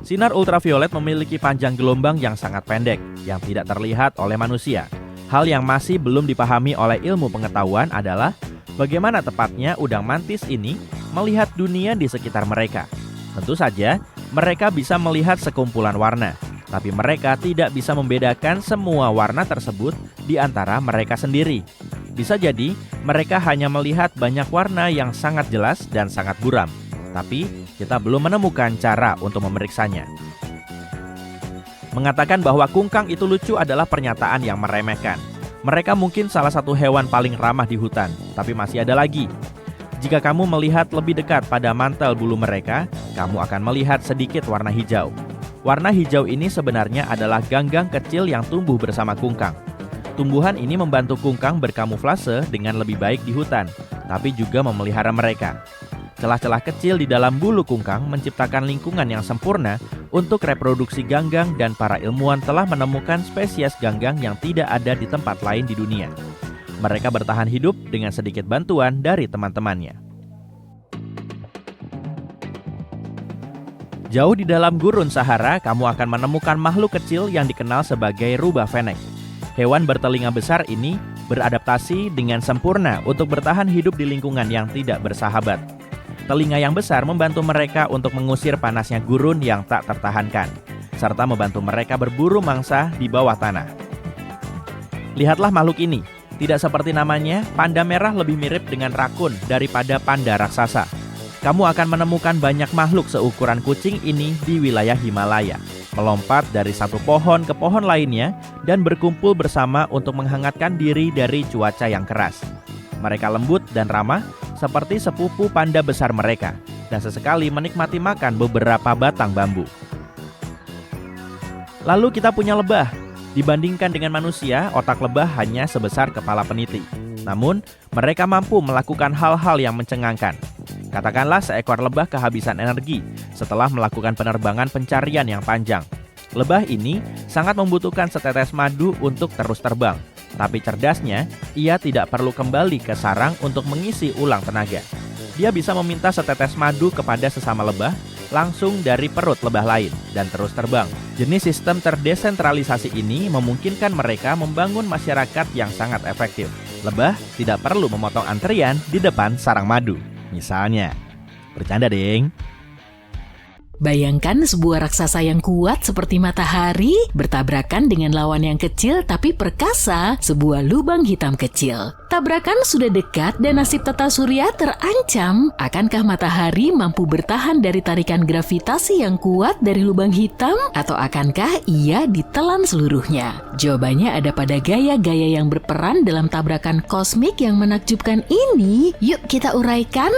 Speaker 2: Sinar ultraviolet memiliki panjang gelombang yang sangat pendek, yang tidak terlihat oleh manusia. Hal yang masih belum dipahami oleh ilmu pengetahuan adalah bagaimana tepatnya udang mantis ini melihat dunia di sekitar mereka. Tentu saja, mereka bisa melihat sekumpulan warna, tapi mereka tidak bisa membedakan semua warna tersebut di antara mereka sendiri. Bisa jadi, mereka hanya melihat banyak warna yang sangat jelas dan sangat buram. Tapi, kita belum menemukan cara untuk memeriksanya. Mengatakan bahwa kungkang itu lucu adalah pernyataan yang meremehkan. Mereka mungkin salah satu hewan paling ramah di hutan, tapi masih ada lagi. Jika kamu melihat lebih dekat pada mantel bulu mereka, kamu akan melihat sedikit warna hijau. Warna hijau ini sebenarnya adalah ganggang kecil yang tumbuh bersama kungkang. Tumbuhan ini membantu kungkang berkamuflase dengan lebih baik di hutan, tapi juga memelihara mereka. Celah-celah kecil di dalam bulu kungkang menciptakan lingkungan yang sempurna untuk reproduksi ganggang, dan para ilmuwan telah menemukan spesies ganggang yang tidak ada di tempat lain di dunia. Mereka bertahan hidup dengan sedikit bantuan dari teman-temannya. Jauh di dalam gurun Sahara, kamu akan menemukan makhluk kecil yang dikenal sebagai rubah fennec. Hewan bertelinga besar ini beradaptasi dengan sempurna untuk bertahan hidup di lingkungan yang tidak bersahabat. Telinga yang besar membantu mereka untuk mengusir panasnya gurun yang tak tertahankan, serta membantu mereka berburu mangsa di bawah tanah. Lihatlah makhluk ini. Tidak seperti namanya, panda merah lebih mirip dengan rakun daripada panda raksasa. Kamu akan menemukan banyak makhluk seukuran kucing ini di wilayah Himalaya, melompat dari satu pohon ke pohon lainnya dan berkumpul bersama untuk menghangatkan diri dari cuaca yang keras. Mereka lembut dan ramah seperti sepupu panda besar mereka, dan sesekali menikmati makan beberapa batang bambu. Lalu kita punya lebah. Dibandingkan dengan manusia, otak lebah hanya sebesar kepala peniti. Namun, mereka mampu melakukan hal-hal yang mencengangkan. Katakanlah seekor lebah kehabisan energi setelah melakukan penerbangan pencarian yang panjang. Lebah ini sangat membutuhkan setetes madu untuk terus terbang. Tapi cerdasnya, ia tidak perlu kembali ke sarang untuk mengisi ulang tenaga. Dia bisa meminta setetes madu kepada sesama lebah langsung dari perut lebah lain dan terus terbang. Jenis sistem terdesentralisasi ini memungkinkan mereka membangun masyarakat yang sangat efektif. Lebah tidak perlu memotong antrian di depan sarang madu. Misalnya, bercanda deng.
Speaker 3: Bayangkan sebuah raksasa yang kuat seperti matahari bertabrakan dengan lawan yang kecil tapi perkasa, sebuah lubang hitam kecil. Tabrakan sudah dekat dan nasib tata surya terancam. Akankah matahari mampu bertahan dari tarikan gravitasi yang kuat dari lubang hitam, atau akankah ia ditelan seluruhnya? Jawabannya ada pada gaya-gaya yang berperan dalam tabrakan kosmik yang menakjubkan ini. Yuk kita uraikan.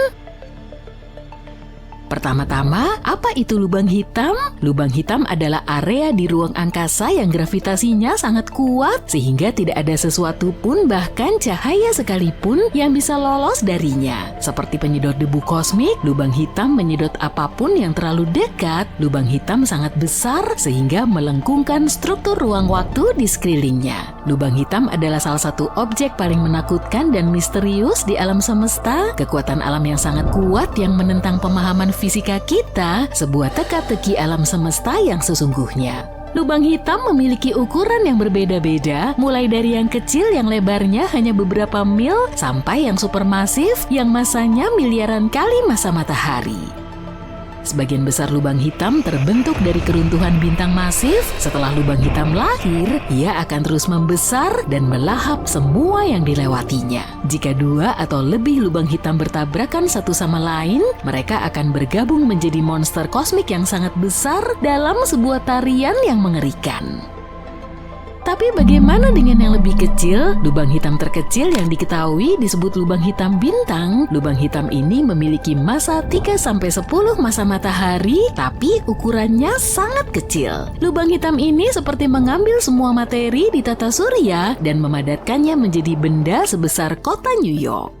Speaker 3: Pertama-tama, apa itu lubang hitam? Lubang hitam adalah area di ruang angkasa yang gravitasinya sangat kuat sehingga tidak ada sesuatu pun, bahkan cahaya sekalipun, yang bisa lolos darinya. Seperti penyedot debu kosmik, lubang hitam menyedot apapun yang terlalu dekat. Lubang hitam sangat besar sehingga melengkungkan struktur ruang waktu di sekelilingnya. Lubang hitam adalah salah satu objek paling menakutkan dan misterius di alam semesta. Kekuatan alam yang sangat kuat yang menentang pemahaman fisika kita, sebuah teka-teki alam semesta yang sesungguhnya. Lubang hitam memiliki ukuran yang berbeda-beda, mulai dari yang kecil yang lebarnya hanya beberapa mil, sampai yang supermasif yang masanya miliaran kali massa matahari. Sebagian besar lubang hitam terbentuk dari keruntuhan bintang masif. Setelah lubang hitam lahir, ia akan terus membesar dan melahap semua yang dilewatinya. Jika dua atau lebih lubang hitam bertabrakan satu sama lain, mereka akan bergabung menjadi monster kosmik yang sangat besar dalam sebuah tarian yang mengerikan. Tapi bagaimana dengan yang lebih kecil? Lubang hitam terkecil yang diketahui disebut lubang hitam bintang. Lubang hitam ini memiliki massa 3-10 massa matahari, tapi ukurannya sangat kecil. Lubang hitam ini seperti mengambil semua materi di tata surya dan memadatkannya menjadi benda sebesar kota New York.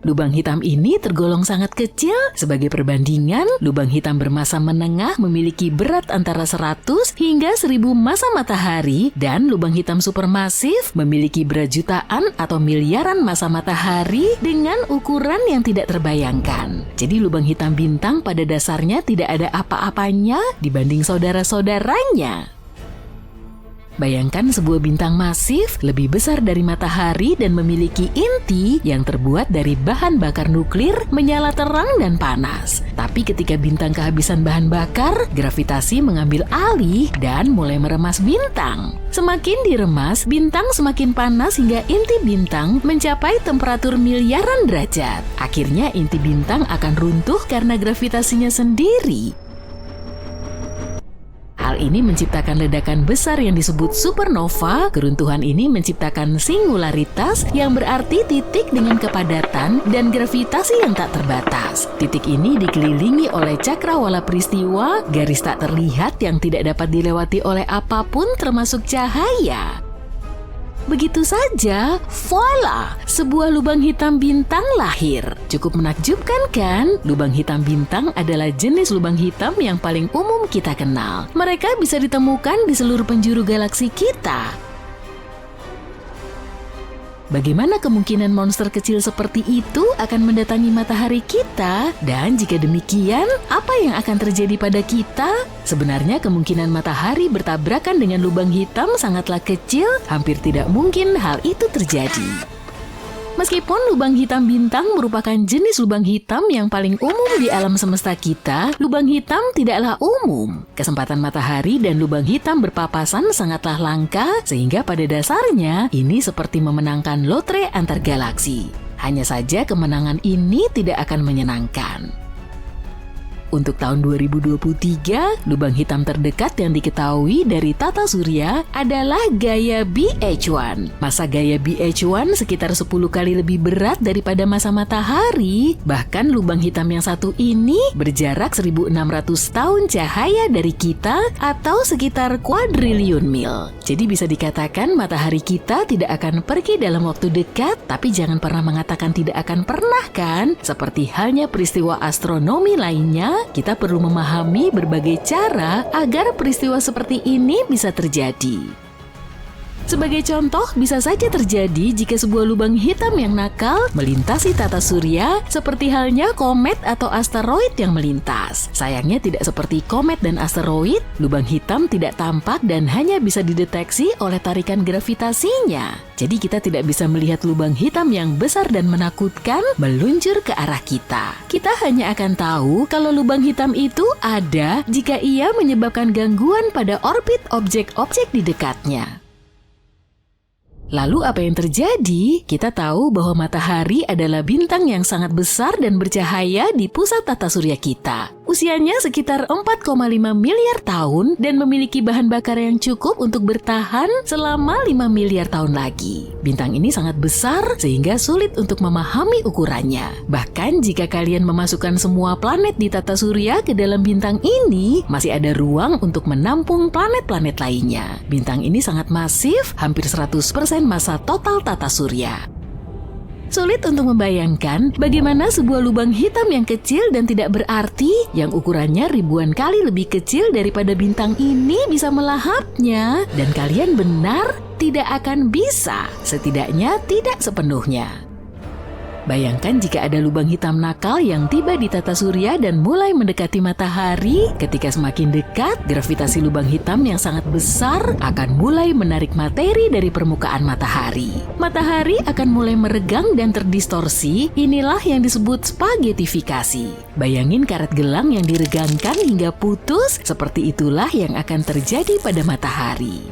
Speaker 3: Lubang hitam ini tergolong sangat kecil. Sebagai perbandingan, lubang hitam bermassa menengah memiliki berat antara 100 hingga 1000 massa matahari dan lubang hitam supermasif memiliki berat jutaan atau miliaran massa matahari dengan ukuran yang tidak terbayangkan. Jadi lubang hitam bintang pada dasarnya tidak ada apa-apanya dibanding saudara-saudaranya. Bayangkan sebuah bintang masif lebih besar dari matahari dan memiliki inti yang terbuat dari bahan bakar nuklir menyala terang dan panas. Tapi ketika bintang kehabisan bahan bakar, gravitasi mengambil alih dan mulai meremas bintang. Semakin diremas, bintang semakin panas hingga inti bintang mencapai temperatur miliaran derajat. Akhirnya inti bintang akan runtuh karena gravitasinya sendiri. Hal ini menciptakan ledakan besar yang disebut supernova. Keruntuhan ini menciptakan singularitas yang berarti titik dengan kepadatan dan gravitasi yang tak terbatas. Titik ini dikelilingi oleh cakrawala peristiwa, garis tak terlihat yang tidak dapat dilewati oleh apapun termasuk cahaya. Begitu saja, voila, sebuah lubang hitam bintang lahir. Cukup menakjubkan kan? Lubang hitam bintang adalah jenis lubang hitam yang paling umum kita kenal. Mereka bisa ditemukan di seluruh penjuru galaksi kita. Bagaimana kemungkinan monster kecil seperti itu akan mendatangi matahari kita? Dan jika demikian, apa yang akan terjadi pada kita? Sebenarnya kemungkinan matahari bertabrakan dengan lubang hitam sangatlah kecil, hampir tidak mungkin hal itu terjadi. Meskipun lubang hitam bintang merupakan jenis lubang hitam yang paling umum di alam semesta kita, lubang hitam tidaklah umum. Kesempatan matahari dan lubang hitam berpapasan sangatlah langka, sehingga pada dasarnya ini seperti memenangkan lotre antar galaksi. Hanya saja kemenangan ini tidak akan menyenangkan. Untuk tahun 2023, lubang hitam terdekat yang diketahui dari tata surya adalah Gaia BH1. Massa Gaia BH1 sekitar 10 kali lebih berat daripada massa matahari. Bahkan lubang hitam yang satu ini berjarak 1600 tahun cahaya dari kita atau sekitar kuadriliun mil. Jadi bisa dikatakan matahari kita tidak akan pergi dalam waktu dekat, tapi jangan pernah mengatakan tidak akan pernah kan? Seperti halnya peristiwa astronomi lainnya, kita perlu memahami berbagai cara agar peristiwa seperti ini bisa terjadi. Sebagai contoh, bisa saja terjadi jika sebuah lubang hitam yang nakal melintasi tata surya, seperti halnya komet atau asteroid yang melintas. Sayangnya tidak seperti komet dan asteroid, lubang hitam tidak tampak dan hanya bisa dideteksi oleh tarikan gravitasinya. Jadi kita tidak bisa melihat lubang hitam yang besar dan menakutkan meluncur ke arah kita. Kita hanya akan tahu kalau lubang hitam itu ada jika ia menyebabkan gangguan pada orbit objek-objek di dekatnya. Lalu apa yang terjadi? Kita tahu bahwa matahari adalah bintang yang sangat besar dan bercahaya di pusat tata surya kita. Usianya sekitar 4,5 miliar tahun dan memiliki bahan bakar yang cukup untuk bertahan selama 5 miliar tahun lagi. Bintang ini sangat besar sehingga sulit untuk memahami ukurannya. Bahkan jika kalian memasukkan semua planet di tata surya ke dalam bintang ini, masih ada ruang untuk menampung planet-planet lainnya. Bintang ini sangat masif, hampir 100% massa total tata surya. Sulit untuk membayangkan bagaimana sebuah lubang hitam yang kecil dan tidak berarti, yang ukurannya ribuan kali lebih kecil daripada bintang ini bisa melahapnya. Dan kalian benar, tidak akan bisa, setidaknya tidak sepenuhnya. Bayangkan jika ada lubang hitam nakal yang tiba di tata surya dan mulai mendekati matahari. Ketika semakin dekat, gravitasi lubang hitam yang sangat besar akan mulai menarik materi dari permukaan matahari. Matahari akan mulai meregang dan terdistorsi. Inilah yang disebut spaghettifikasi. Bayangin karet gelang yang diregangkan hingga putus, seperti itulah yang akan terjadi pada matahari.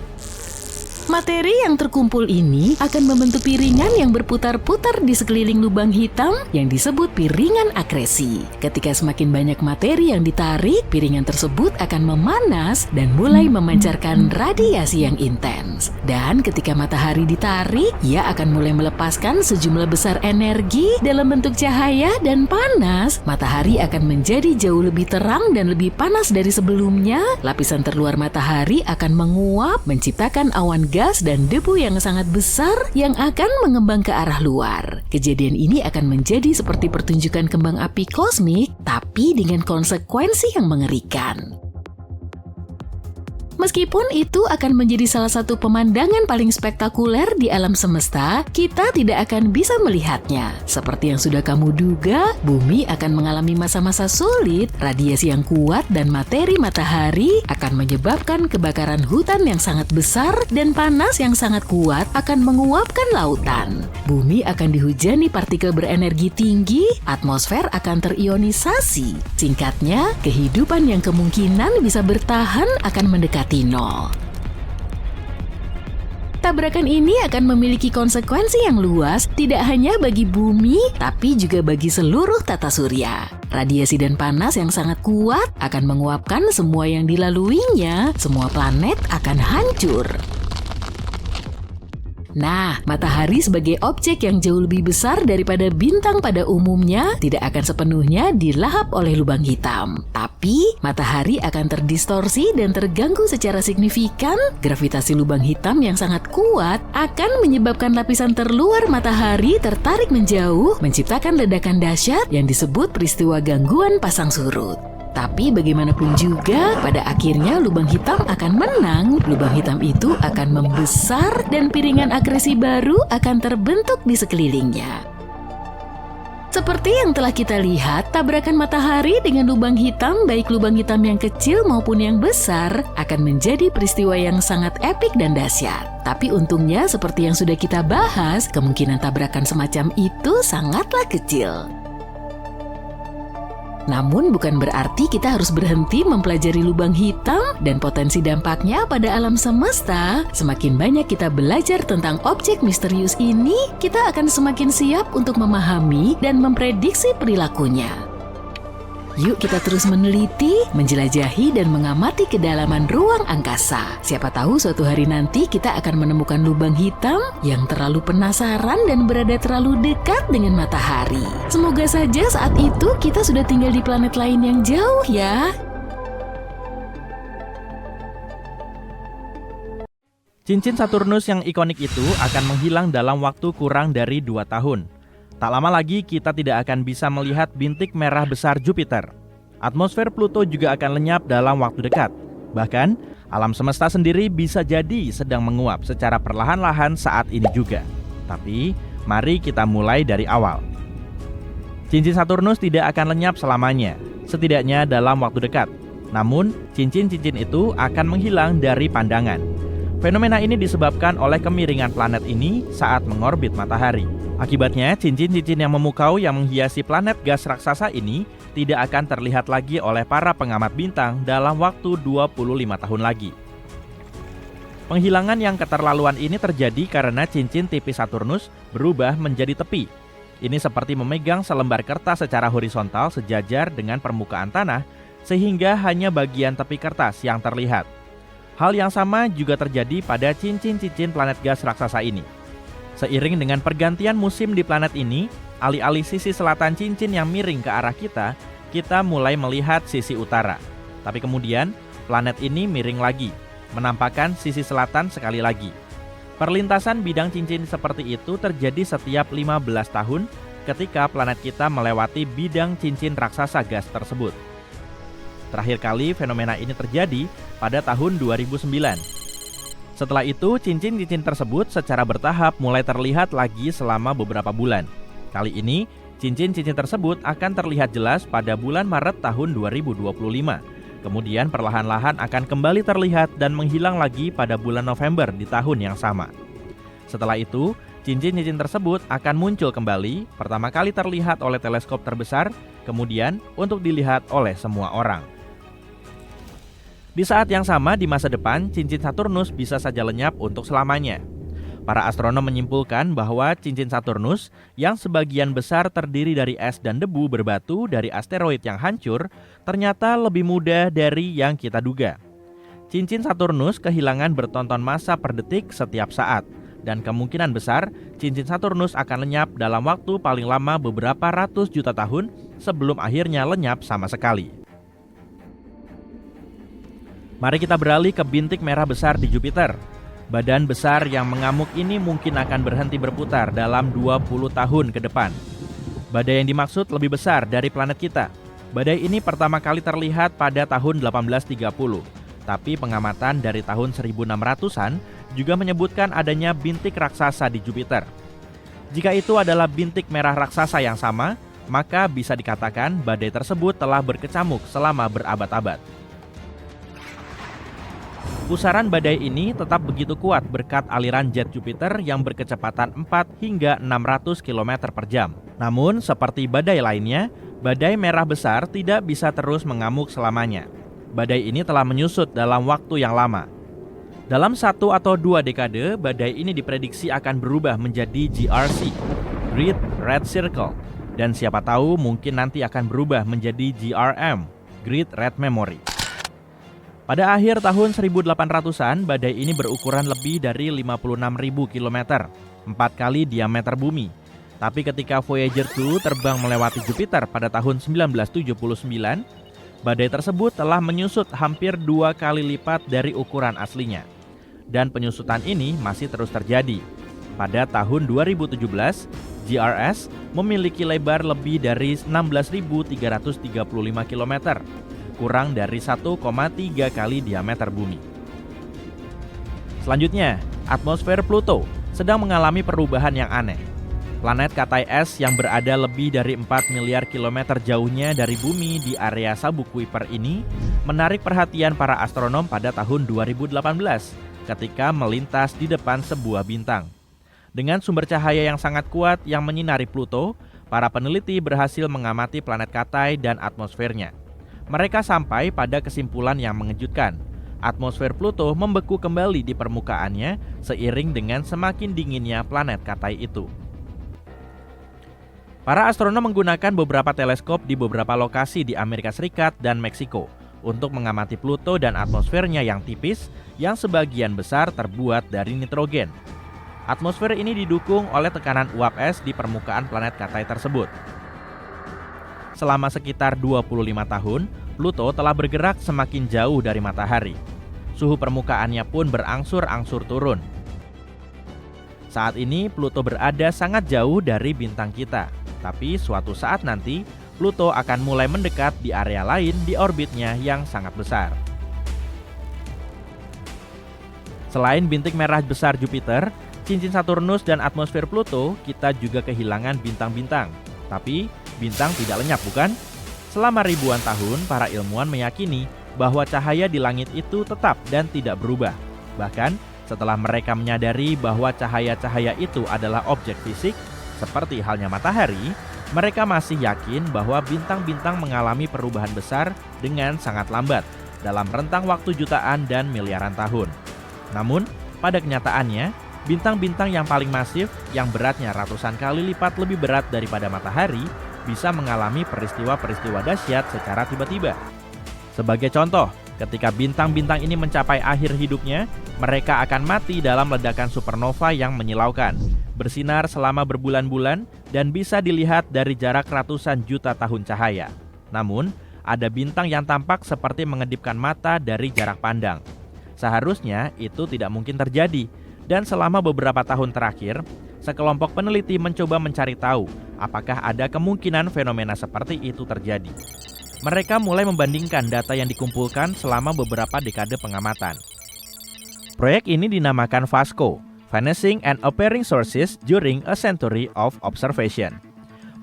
Speaker 3: Materi yang terkumpul ini akan membentuk piringan yang berputar-putar di sekeliling lubang hitam yang disebut piringan akresi. Ketika semakin banyak materi yang ditarik, piringan tersebut akan memanas dan mulai memancarkan radiasi yang intens. Dan ketika matahari ditarik, ia akan mulai melepaskan sejumlah besar energi dalam bentuk cahaya dan panas. Matahari akan menjadi jauh lebih terang dan lebih panas dari sebelumnya. Lapisan terluar matahari akan menguap, menciptakan awan gas gas dan debu yang sangat besar yang akan mengembang ke arah luar. Kejadian ini akan menjadi seperti pertunjukan kembang api kosmik, tapi dengan konsekuensi yang mengerikan. Meskipun itu akan menjadi salah satu pemandangan paling spektakuler di alam semesta, kita tidak akan bisa melihatnya. Seperti yang sudah kamu duga, bumi akan mengalami masa-masa sulit, radiasi yang kuat dan materi matahari akan menyebabkan kebakaran hutan yang sangat besar dan panas yang sangat kuat akan menguapkan lautan. Bumi akan dihujani partikel berenergi tinggi, atmosfer akan terionisasi. Singkatnya, kehidupan yang kemungkinan bisa bertahan akan mendekati nol. Tabrakan ini akan memiliki konsekuensi yang luas tidak hanya bagi bumi, tapi juga bagi seluruh tata surya. Radiasi dan panas yang sangat kuat akan menguapkan semua yang dilaluinya, semua planet akan hancur. Nah, matahari sebagai objek yang jauh lebih besar daripada bintang pada umumnya tidak akan sepenuhnya dilahap oleh lubang hitam. Tapi, matahari akan terdistorsi dan terganggu secara signifikan. Gravitasi lubang hitam yang sangat kuat akan menyebabkan lapisan terluar matahari tertarik menjauh, menciptakan ledakan dahsyat yang disebut peristiwa gangguan pasang surut. Tapi bagaimanapun juga, pada akhirnya lubang hitam akan menang. Lubang hitam itu akan membesar dan piringan akresi baru akan terbentuk di sekelilingnya. Seperti yang telah kita lihat, tabrakan matahari dengan lubang hitam, baik lubang hitam yang kecil maupun yang besar, akan menjadi peristiwa yang sangat epik dan dahsyat. Tapi untungnya, seperti yang sudah kita bahas, kemungkinan tabrakan semacam itu sangatlah kecil. Namun bukan berarti kita harus berhenti mempelajari lubang hitam dan potensi dampaknya pada alam semesta. Semakin banyak kita belajar tentang objek misterius ini, kita akan semakin siap untuk memahami dan memprediksi perilakunya. Yuk kita terus meneliti, menjelajahi, dan mengamati kedalaman ruang angkasa. Siapa tahu suatu hari nanti kita akan menemukan lubang hitam yang terlalu penasaran dan berada terlalu dekat dengan matahari. Semoga saja saat itu kita sudah tinggal di planet lain yang jauh ya.
Speaker 2: Cincin Saturnus yang ikonik itu akan menghilang dalam waktu kurang dari 2 tahun. Tak lama lagi kita tidak akan bisa melihat bintik merah besar Jupiter. Atmosfer Pluto juga akan lenyap dalam waktu dekat. Bahkan, alam semesta sendiri bisa jadi sedang menguap secara perlahan-lahan saat ini juga. Tapi, mari kita mulai dari awal. Cincin Saturnus tidak akan lenyap selamanya, setidaknya dalam waktu dekat. Namun, cincin-cincin itu akan menghilang dari pandangan. Fenomena ini disebabkan oleh kemiringan planet ini saat mengorbit matahari. Akibatnya, cincin-cincin yang memukau yang menghiasi planet gas raksasa ini tidak akan terlihat lagi oleh para pengamat bintang dalam waktu 25 tahun lagi. Penghilangan yang keterlaluan ini terjadi karena cincin tipis Saturnus berubah menjadi tepi. Ini seperti memegang selembar kertas secara horizontal sejajar dengan permukaan tanah, sehingga hanya bagian tepi kertas yang terlihat. Hal yang sama juga terjadi pada cincin-cincin planet gas raksasa ini. Seiring dengan pergantian musim di planet ini, alih-alih sisi selatan cincin yang miring ke arah kita, kita mulai melihat sisi utara. Tapi kemudian, planet ini miring lagi, menampakkan sisi selatan sekali lagi. Perlintasan bidang cincin seperti itu terjadi setiap 15 tahun ketika planet kita melewati bidang cincin raksasa gas tersebut. Terakhir kali fenomena ini terjadi pada tahun 2009. Setelah itu, cincin-cincin tersebut secara bertahap mulai terlihat lagi selama beberapa bulan. Kali ini, cincin-cincin tersebut akan terlihat jelas pada bulan Maret tahun 2025. Kemudian perlahan-lahan akan kembali terlihat dan menghilang lagi pada bulan November di tahun yang sama. Setelah itu, cincin-cincin tersebut akan muncul kembali, pertama kali terlihat oleh teleskop terbesar, kemudian untuk dilihat oleh semua orang. Di saat yang sama di masa depan, cincin Saturnus bisa saja lenyap untuk selamanya. Para astronom menyimpulkan bahwa cincin Saturnus yang sebagian besar terdiri dari es dan debu berbatu dari asteroid yang hancur ternyata lebih muda dari yang kita duga. Cincin Saturnus kehilangan bertonton massa per detik setiap saat, dan kemungkinan besar cincin Saturnus akan lenyap dalam waktu paling lama beberapa ratus juta tahun sebelum akhirnya lenyap sama sekali. Mari kita beralih ke bintik merah besar di Jupiter. Badan besar yang mengamuk ini mungkin akan berhenti berputar dalam 20 tahun ke depan. Badai yang dimaksud lebih besar dari planet kita. Badai ini pertama kali terlihat pada tahun 1830, tapi pengamatan dari tahun 1600-an juga menyebutkan adanya bintik raksasa di Jupiter. Jika itu adalah bintik merah raksasa yang sama, maka bisa dikatakan badai tersebut telah berkecamuk selama berabad-abad. Pusaran badai ini tetap begitu kuat berkat aliran jet Jupiter yang berkecepatan 4 hingga 600 km per jam. Namun, seperti badai lainnya, badai merah besar tidak bisa terus mengamuk selamanya. Badai ini telah menyusut dalam waktu yang lama. Dalam 1 atau 2 dekade, badai ini diprediksi akan berubah menjadi GRC, Great Red Circle, dan siapa tahu mungkin nanti akan berubah menjadi GRM, Great Red Memory. Pada akhir tahun 1800-an, badai ini berukuran lebih dari 56.000 km, 4 kali diameter bumi. Tapi ketika Voyager 2 terbang melewati Jupiter pada tahun 1979, badai tersebut telah menyusut hampir 2 kali lipat dari ukuran aslinya. Dan penyusutan ini masih terus terjadi. Pada tahun 2017, GRS memiliki lebar lebih dari 16.335 km, kurang dari 1,3 kali diameter bumi. Selanjutnya, atmosfer Pluto sedang mengalami perubahan yang aneh. Planet Katai S yang berada lebih dari 4 miliar kilometer jauhnya dari bumi di area sabuk Kuiper ini menarik perhatian para astronom pada tahun 2018 ketika melintas di depan sebuah bintang. Dengan sumber cahaya yang sangat kuat yang menyinari Pluto, para peneliti berhasil mengamati planet Katai dan atmosfernya. Mereka sampai pada kesimpulan yang mengejutkan. Atmosfer Pluto membeku kembali di permukaannya seiring dengan semakin dinginnya planet Katai itu. Para astronom menggunakan beberapa teleskop di beberapa lokasi di Amerika Serikat dan Meksiko untuk mengamati Pluto dan atmosfernya yang tipis yang sebagian besar terbuat dari nitrogen. Atmosfer ini didukung oleh tekanan uap es di permukaan planet Katai tersebut. Selama sekitar 25 tahun, Pluto telah bergerak semakin jauh dari matahari. Suhu permukaannya pun berangsur-angsur turun. Saat ini Pluto berada sangat jauh dari bintang kita, tapi suatu saat nanti Pluto akan mulai mendekat di area lain di orbitnya yang sangat besar. Selain bintik merah besar Jupiter, cincin Saturnus dan atmosfer Pluto, kita juga kehilangan bintang-bintang. Tapi, bintang tidak lenyap, bukan? Selama ribuan tahun, para ilmuwan meyakini bahwa cahaya di langit itu tetap dan tidak berubah. Bahkan, setelah mereka menyadari bahwa cahaya-cahaya itu adalah objek fisik, seperti halnya matahari, mereka masih yakin bahwa bintang-bintang mengalami perubahan besar dengan sangat lambat, dalam rentang waktu jutaan dan miliaran tahun. Namun, pada kenyataannya, bintang-bintang yang paling masif, yang beratnya ratusan kali lipat lebih berat daripada matahari, bisa mengalami peristiwa-peristiwa dahsyat secara tiba-tiba. Sebagai contoh, ketika bintang-bintang ini mencapai akhir hidupnya, mereka akan mati dalam ledakan supernova yang menyilaukan, bersinar selama berbulan-bulan, dan bisa dilihat dari jarak ratusan juta tahun cahaya. Namun, ada bintang yang tampak seperti mengedipkan mata dari jarak pandang. Seharusnya itu tidak mungkin terjadi, dan selama beberapa tahun terakhir, sekelompok peneliti mencoba mencari tahu apakah ada kemungkinan fenomena seperti itu terjadi. Mereka mulai membandingkan data yang dikumpulkan selama beberapa dekade pengamatan. Proyek ini dinamakan VASCO, Vanishing and Appearing Sources During a Century of Observation.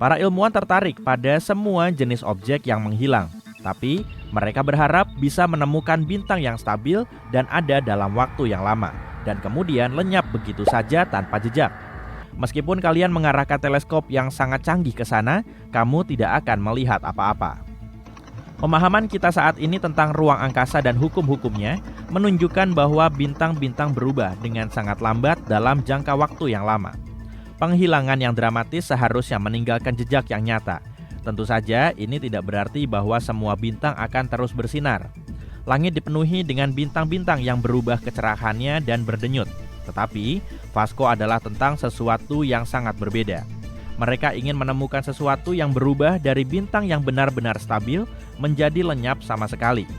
Speaker 2: Para ilmuwan tertarik pada semua jenis objek yang menghilang, tapi mereka berharap bisa menemukan bintang yang stabil dan ada dalam waktu yang lama, dan kemudian lenyap begitu saja tanpa jejak. Meskipun kalian mengarahkan teleskop yang sangat canggih ke sana, kamu tidak akan melihat apa-apa. Pemahaman kita saat ini tentang ruang angkasa dan hukum-hukumnya menunjukkan bahwa bintang-bintang berubah dengan sangat lambat dalam jangka waktu yang lama. Penghilangan yang dramatis seharusnya meninggalkan jejak yang nyata. Tentu saja ini tidak berarti bahwa semua bintang akan terus bersinar. Langit dipenuhi dengan bintang-bintang yang berubah kecerahannya dan berdenyut. Tetapi, VASCO adalah tentang sesuatu yang sangat berbeda. Mereka ingin menemukan sesuatu yang berubah dari bintang yang benar-benar stabil menjadi lenyap sama sekali.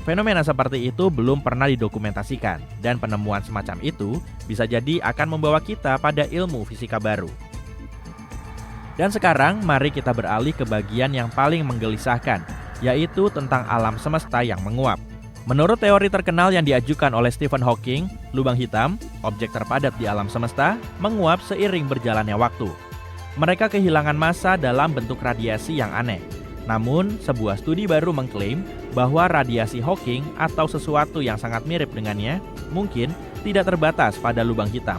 Speaker 2: Fenomena seperti itu belum pernah didokumentasikan, dan penemuan semacam itu bisa jadi akan membawa kita pada ilmu fisika baru. Dan sekarang mari kita beralih ke bagian yang paling menggelisahkan, yaitu tentang alam semesta yang menguap. Menurut teori terkenal yang diajukan oleh Stephen Hawking, lubang hitam, objek terpadat di alam semesta, menguap seiring berjalannya waktu. Mereka kehilangan massa dalam bentuk radiasi yang aneh. Namun, sebuah studi baru mengklaim bahwa radiasi Hawking atau sesuatu yang sangat mirip dengannya mungkin tidak terbatas pada lubang hitam.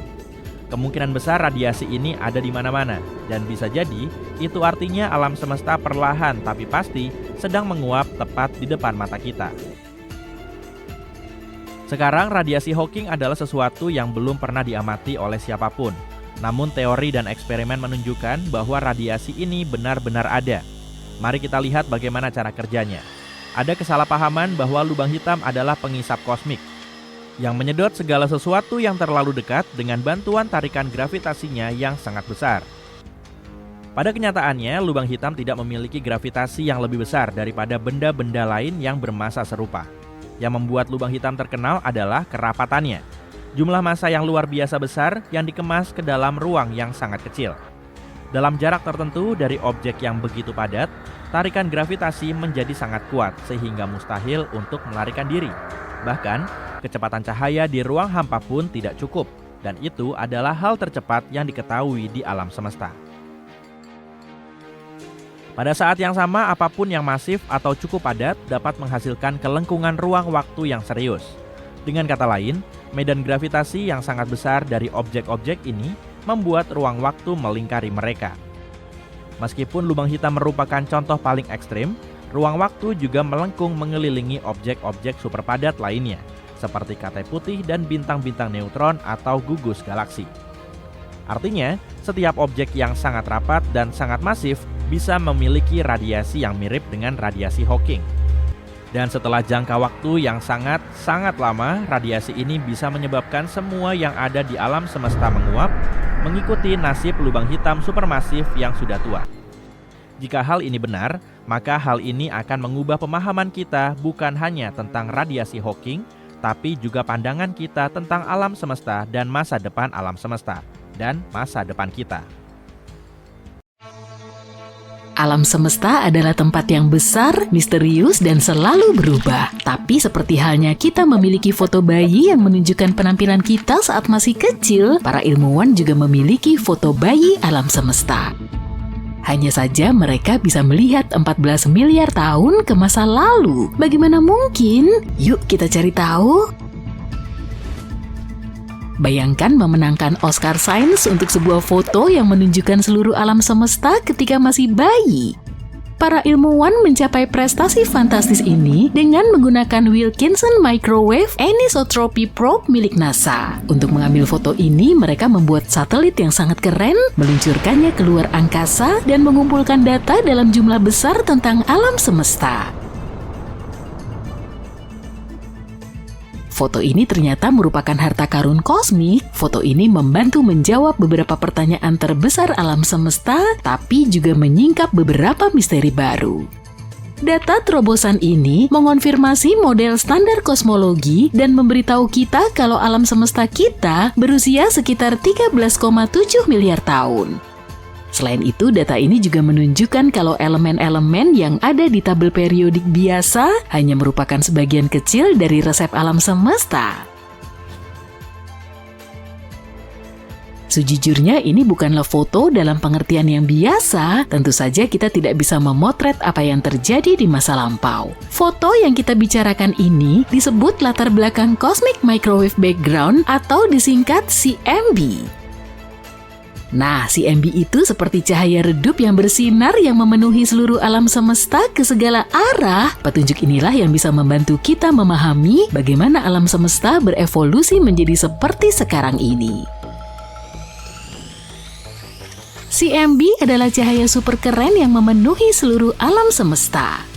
Speaker 2: Kemungkinan besar radiasi ini ada di mana-mana, dan bisa jadi itu artinya alam semesta perlahan tapi pasti sedang menguap tepat di depan mata kita. Sekarang radiasi Hawking adalah sesuatu yang belum pernah diamati oleh siapapun. Namun teori dan eksperimen menunjukkan bahwa radiasi ini benar-benar ada. Mari kita lihat bagaimana cara kerjanya. Ada kesalahpahaman bahwa lubang hitam adalah pengisap kosmik yang menyedot segala sesuatu yang terlalu dekat dengan bantuan tarikan gravitasinya yang sangat besar. Pada kenyataannya, lubang hitam tidak memiliki gravitasi yang lebih besar daripada benda-benda lain yang bermassa serupa. Yang membuat lubang hitam terkenal adalah kerapatannya. Jumlah massa yang luar biasa besar yang dikemas ke dalam ruang yang sangat kecil. Dalam jarak tertentu dari objek yang begitu padat, tarikan gravitasi menjadi sangat kuat sehingga mustahil untuk melarikan diri. Bahkan, kecepatan cahaya di ruang hampa pun tidak cukup, dan itu adalah hal tercepat yang diketahui di alam semesta. Pada saat yang sama, apapun yang masif atau cukup padat dapat menghasilkan kelengkungan ruang waktu yang serius. Dengan kata lain, medan gravitasi yang sangat besar dari objek-objek ini membuat ruang waktu melingkari mereka. Meskipun lubang hitam merupakan contoh paling ekstrim, ruang waktu juga melengkung mengelilingi objek-objek superpadat lainnya, seperti katai putih dan bintang-bintang neutron atau gugus galaksi. Artinya, setiap objek yang sangat rapat dan sangat masif bisa memiliki radiasi yang mirip dengan radiasi Hawking. Dan setelah jangka waktu yang sangat lama, radiasi ini bisa menyebabkan semua yang ada di alam semesta menguap, mengikuti nasib lubang hitam supermasif yang sudah tua. Jika hal ini benar, maka hal ini akan mengubah pemahaman kita bukan hanya tentang radiasi Hawking, tapi juga pandangan kita tentang alam semesta dan masa depan alam semesta, dan masa depan kita.
Speaker 3: Alam semesta adalah tempat yang besar, misterius, dan selalu berubah. Tapi seperti halnya kita memiliki foto bayi yang menunjukkan penampilan kita saat masih kecil, para ilmuwan juga memiliki foto bayi alam semesta. Hanya saja mereka bisa melihat 14 miliar tahun ke masa lalu. Bagaimana mungkin? Yuk kita cari tahu. Bayangkan memenangkan Oscar Science untuk sebuah foto yang menunjukkan seluruh alam semesta ketika masih bayi. Para ilmuwan mencapai prestasi fantastis ini dengan menggunakan Wilkinson Microwave Anisotropy Probe milik NASA. Untuk mengambil foto ini, mereka membuat satelit yang sangat keren, meluncurkannya ke luar angkasa, dan mengumpulkan data dalam jumlah besar tentang alam semesta. Foto ini ternyata merupakan harta karun kosmik. Foto ini membantu menjawab beberapa pertanyaan terbesar alam semesta, tapi juga menyingkap beberapa misteri baru. Data terobosan ini mengonfirmasi model standar kosmologi dan memberitahu kita kalau alam semesta kita berusia sekitar 13,7 miliar tahun. Selain itu, data ini juga menunjukkan kalau elemen-elemen yang ada di tabel periodik biasa hanya merupakan sebagian kecil dari resep alam semesta. Sejujurnya ini bukanlah foto dalam pengertian yang biasa, tentu saja kita tidak bisa memotret apa yang terjadi di masa lampau. Foto yang kita bicarakan ini disebut latar belakang Cosmic Microwave Background atau disingkat CMB. Nah, CMB itu seperti cahaya redup yang bersinar yang memenuhi seluruh alam semesta ke segala arah. Petunjuk inilah yang bisa membantu kita memahami bagaimana alam semesta berevolusi menjadi seperti sekarang ini. CMB adalah cahaya super keren yang memenuhi seluruh alam semesta.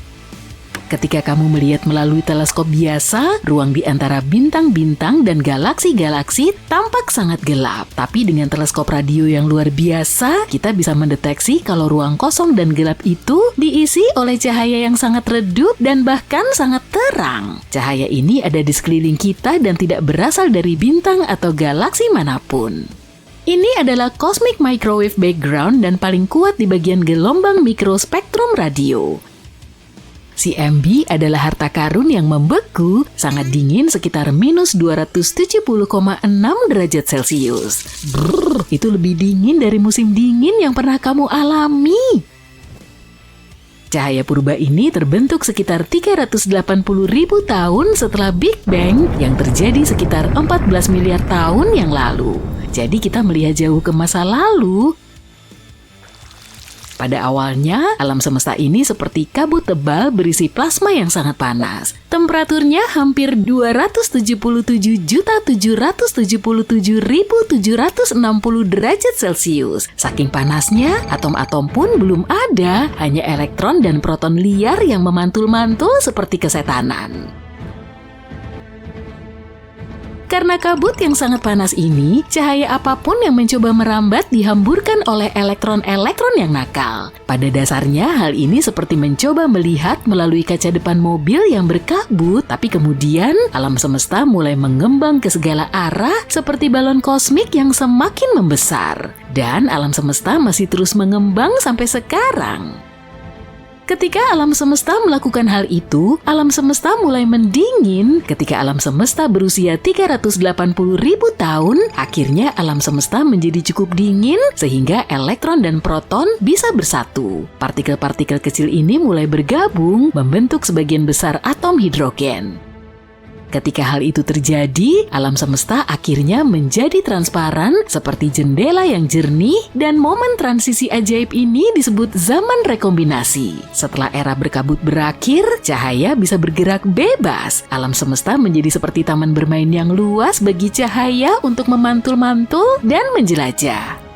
Speaker 3: Ketika kamu melihat melalui teleskop biasa, ruang di antara bintang-bintang dan galaksi-galaksi tampak sangat gelap. Tapi dengan teleskop radio yang luar biasa, kita bisa mendeteksi kalau ruang kosong dan gelap itu diisi oleh cahaya yang sangat redup dan bahkan sangat terang. Cahaya ini ada di sekeliling kita dan tidak berasal dari bintang atau galaksi manapun. Ini adalah cosmic microwave background dan paling kuat di bagian gelombang mikrospektrum radio. CMB adalah harta karun yang membeku, sangat dingin sekitar minus 270,6 derajat Celcius. Brrr, itu lebih dingin dari musim dingin yang pernah kamu alami. Cahaya purba ini terbentuk sekitar 380.000 tahun setelah Big Bang yang terjadi sekitar 14 miliar tahun yang lalu. Jadi kita melihat jauh ke masa lalu. Pada awalnya, alam semesta ini seperti kabut tebal berisi plasma yang sangat panas. Temperaturnya hampir 277.777.760 derajat Celcius. Saking panasnya, atom-atom pun belum ada, hanya elektron dan proton liar yang memantul-mantul seperti kesetanan. Karena kabut yang sangat panas ini, cahaya apapun yang mencoba merambat dihamburkan oleh elektron-elektron yang nakal. Pada dasarnya, hal ini seperti mencoba melihat melalui kaca depan mobil yang berkabut, tapi kemudian alam semesta mulai mengembang ke segala arah seperti balon kosmik yang semakin membesar. Dan alam semesta masih terus mengembang sampai sekarang. Ketika alam semesta melakukan hal itu, alam semesta mulai mendingin. Ketika alam semesta berusia 380.000 tahun, akhirnya alam semesta menjadi cukup dingin sehingga elektron dan proton bisa bersatu. Partikel-partikel kecil ini mulai bergabung membentuk sebagian besar atom hidrogen. Ketika hal itu terjadi, alam semesta akhirnya menjadi transparan seperti jendela yang jernih dan momen transisi ajaib ini disebut zaman rekombinasi. Setelah era berkabut berakhir, cahaya bisa bergerak bebas. Alam semesta menjadi seperti taman bermain yang luas bagi cahaya untuk memantul-mantul dan menjelajah.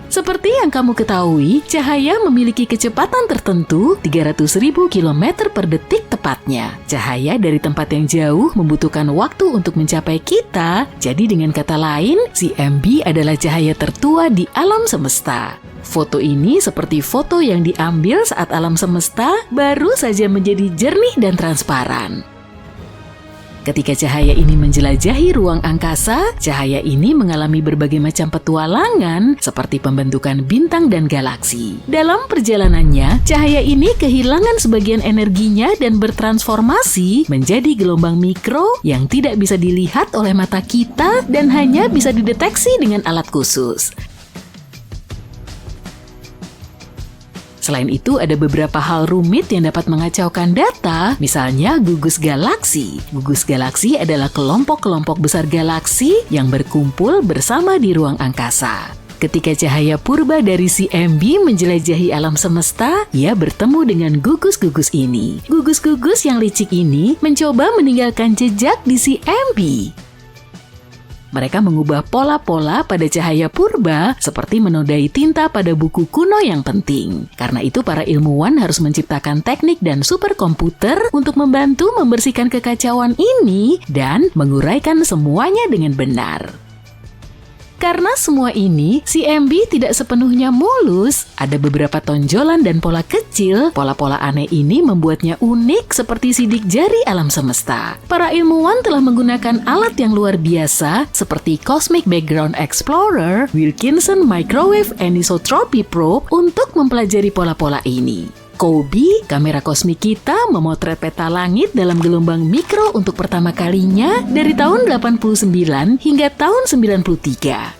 Speaker 3: Seperti yang kamu ketahui, cahaya memiliki kecepatan tertentu 300.000 km per detik tepatnya. Cahaya dari tempat yang jauh membutuhkan waktu untuk mencapai kita. Jadi dengan kata lain, CMB adalah cahaya tertua di alam semesta. Foto ini seperti foto yang diambil saat alam semesta baru saja menjadi jernih dan transparan. Ketika cahaya ini menjelajahi ruang angkasa, cahaya ini mengalami berbagai macam petualangan seperti pembentukan bintang dan galaksi. Dalam perjalanannya, cahaya ini kehilangan sebagian energinya dan bertransformasi menjadi gelombang mikro yang tidak bisa dilihat oleh mata kita dan hanya bisa dideteksi dengan alat khusus. Selain itu, ada beberapa hal rumit yang dapat mengacaukan data, misalnya gugus galaksi. Gugus galaksi adalah kelompok-kelompok besar galaksi yang berkumpul bersama di ruang angkasa. Ketika cahaya purba dari CMB menjelajahi alam semesta, ia bertemu dengan gugus-gugus ini. Gugus-gugus yang licik ini mencoba meninggalkan jejak di CMB. Mereka mengubah pola-pola pada cahaya purba seperti menodai tinta pada buku kuno yang penting. Karena itu para ilmuwan harus menciptakan teknik dan superkomputer untuk membantu membersihkan kekacauan ini dan menguraikan semuanya dengan benar. Karena semua ini, CMB tidak sepenuhnya mulus. Ada beberapa tonjolan dan pola kecil. Pola-pola aneh ini membuatnya unik seperti sidik jari alam semesta. Para ilmuwan telah menggunakan alat yang luar biasa seperti Cosmic Background Explorer, Wilkinson Microwave Anisotropy Probe untuk mempelajari pola-pola ini. COBE, kamera kosmik kita, memotret peta langit dalam gelombang mikro untuk pertama kalinya dari tahun 89 hingga tahun 93.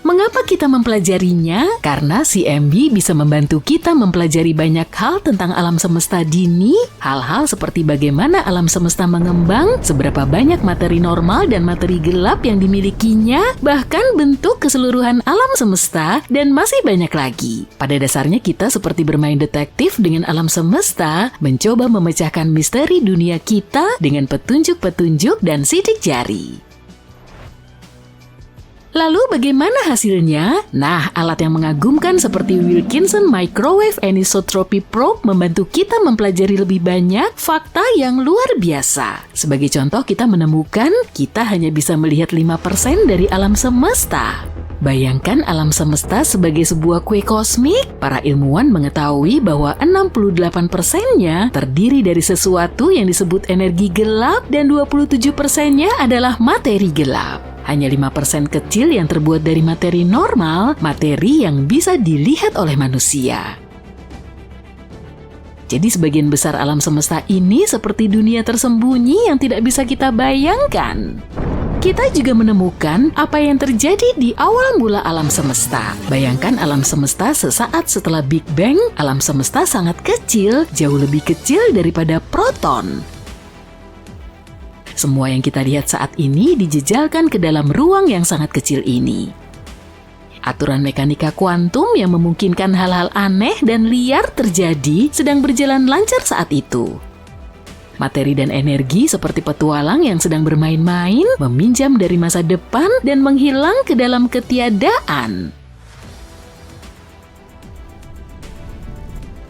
Speaker 3: Mengapa kita mempelajarinya? Karena CMB bisa membantu kita mempelajari banyak hal tentang alam semesta dini, hal-hal seperti bagaimana alam semesta mengembang, seberapa banyak materi normal dan materi gelap yang dimilikinya, bahkan bentuk keseluruhan alam semesta, dan masih banyak lagi. Pada dasarnya kita seperti bermain detektif dengan alam semesta, mencoba memecahkan misteri dunia kita dengan petunjuk-petunjuk dan sidik jari. Lalu bagaimana hasilnya? Nah, alat yang mengagumkan seperti Wilkinson Microwave Anisotropy Probe membantu kita mempelajari lebih banyak fakta yang luar biasa. Sebagai contoh, kita menemukan kita hanya bisa melihat 5% dari alam semesta. Bayangkan alam semesta sebagai sebuah kue kosmik. Para ilmuwan mengetahui bahwa 68%-nya terdiri dari sesuatu yang disebut energi gelap dan 27%-nya adalah materi gelap. Hanya 5% kecil yang terbuat dari materi normal, materi yang bisa dilihat oleh manusia. Jadi sebagian besar alam semesta ini seperti dunia tersembunyi yang tidak bisa kita bayangkan. Kita juga menemukan apa yang terjadi di awal mula alam semesta. Bayangkan alam semesta sesaat setelah Big Bang, alam semesta sangat kecil, jauh lebih kecil daripada proton. Semua yang kita lihat saat ini dijejalkan ke dalam ruang yang sangat kecil ini. Aturan mekanika kuantum yang memungkinkan hal-hal aneh dan liar terjadi sedang berjalan lancar saat itu. Materi dan energi seperti petualang yang sedang bermain-main, meminjam dari masa depan dan menghilang ke dalam ketiadaan.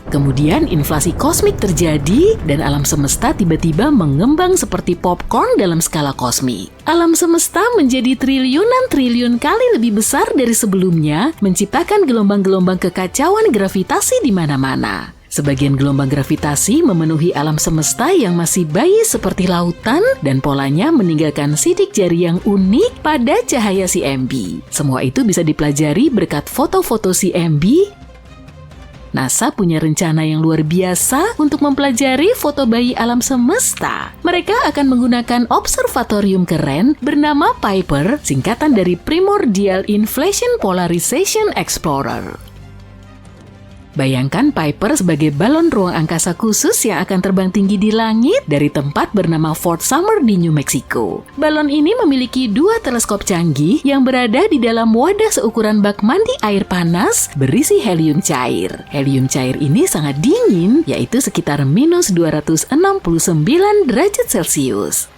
Speaker 3: Kemudian inflasi kosmik terjadi dan alam semesta tiba-tiba mengembang seperti popcorn dalam skala kosmik. Alam semesta menjadi triliunan kali lebih besar dari sebelumnya, menciptakan gelombang-gelombang kekacauan gravitasi di mana-mana. Sebagian gelombang gravitasi memenuhi alam semesta yang masih bayi seperti lautan dan polanya meninggalkan sidik jari yang unik pada cahaya CMB. Semua itu bisa dipelajari berkat foto-foto CMB. NASA punya rencana yang luar biasa untuk mempelajari foto bayi alam semesta. Mereka akan menggunakan observatorium keren bernama Piper, singkatan dari Primordial Inflation Polarization Explorer. Bayangkan Piper sebagai balon ruang angkasa khusus yang akan terbang tinggi di langit dari tempat bernama Fort Summer di New Mexico. Balon ini memiliki 2 teleskop canggih yang berada di dalam wadah seukuran bak mandi air panas berisi helium cair. Helium cair ini sangat dingin, yaitu sekitar minus 269 derajat Celcius.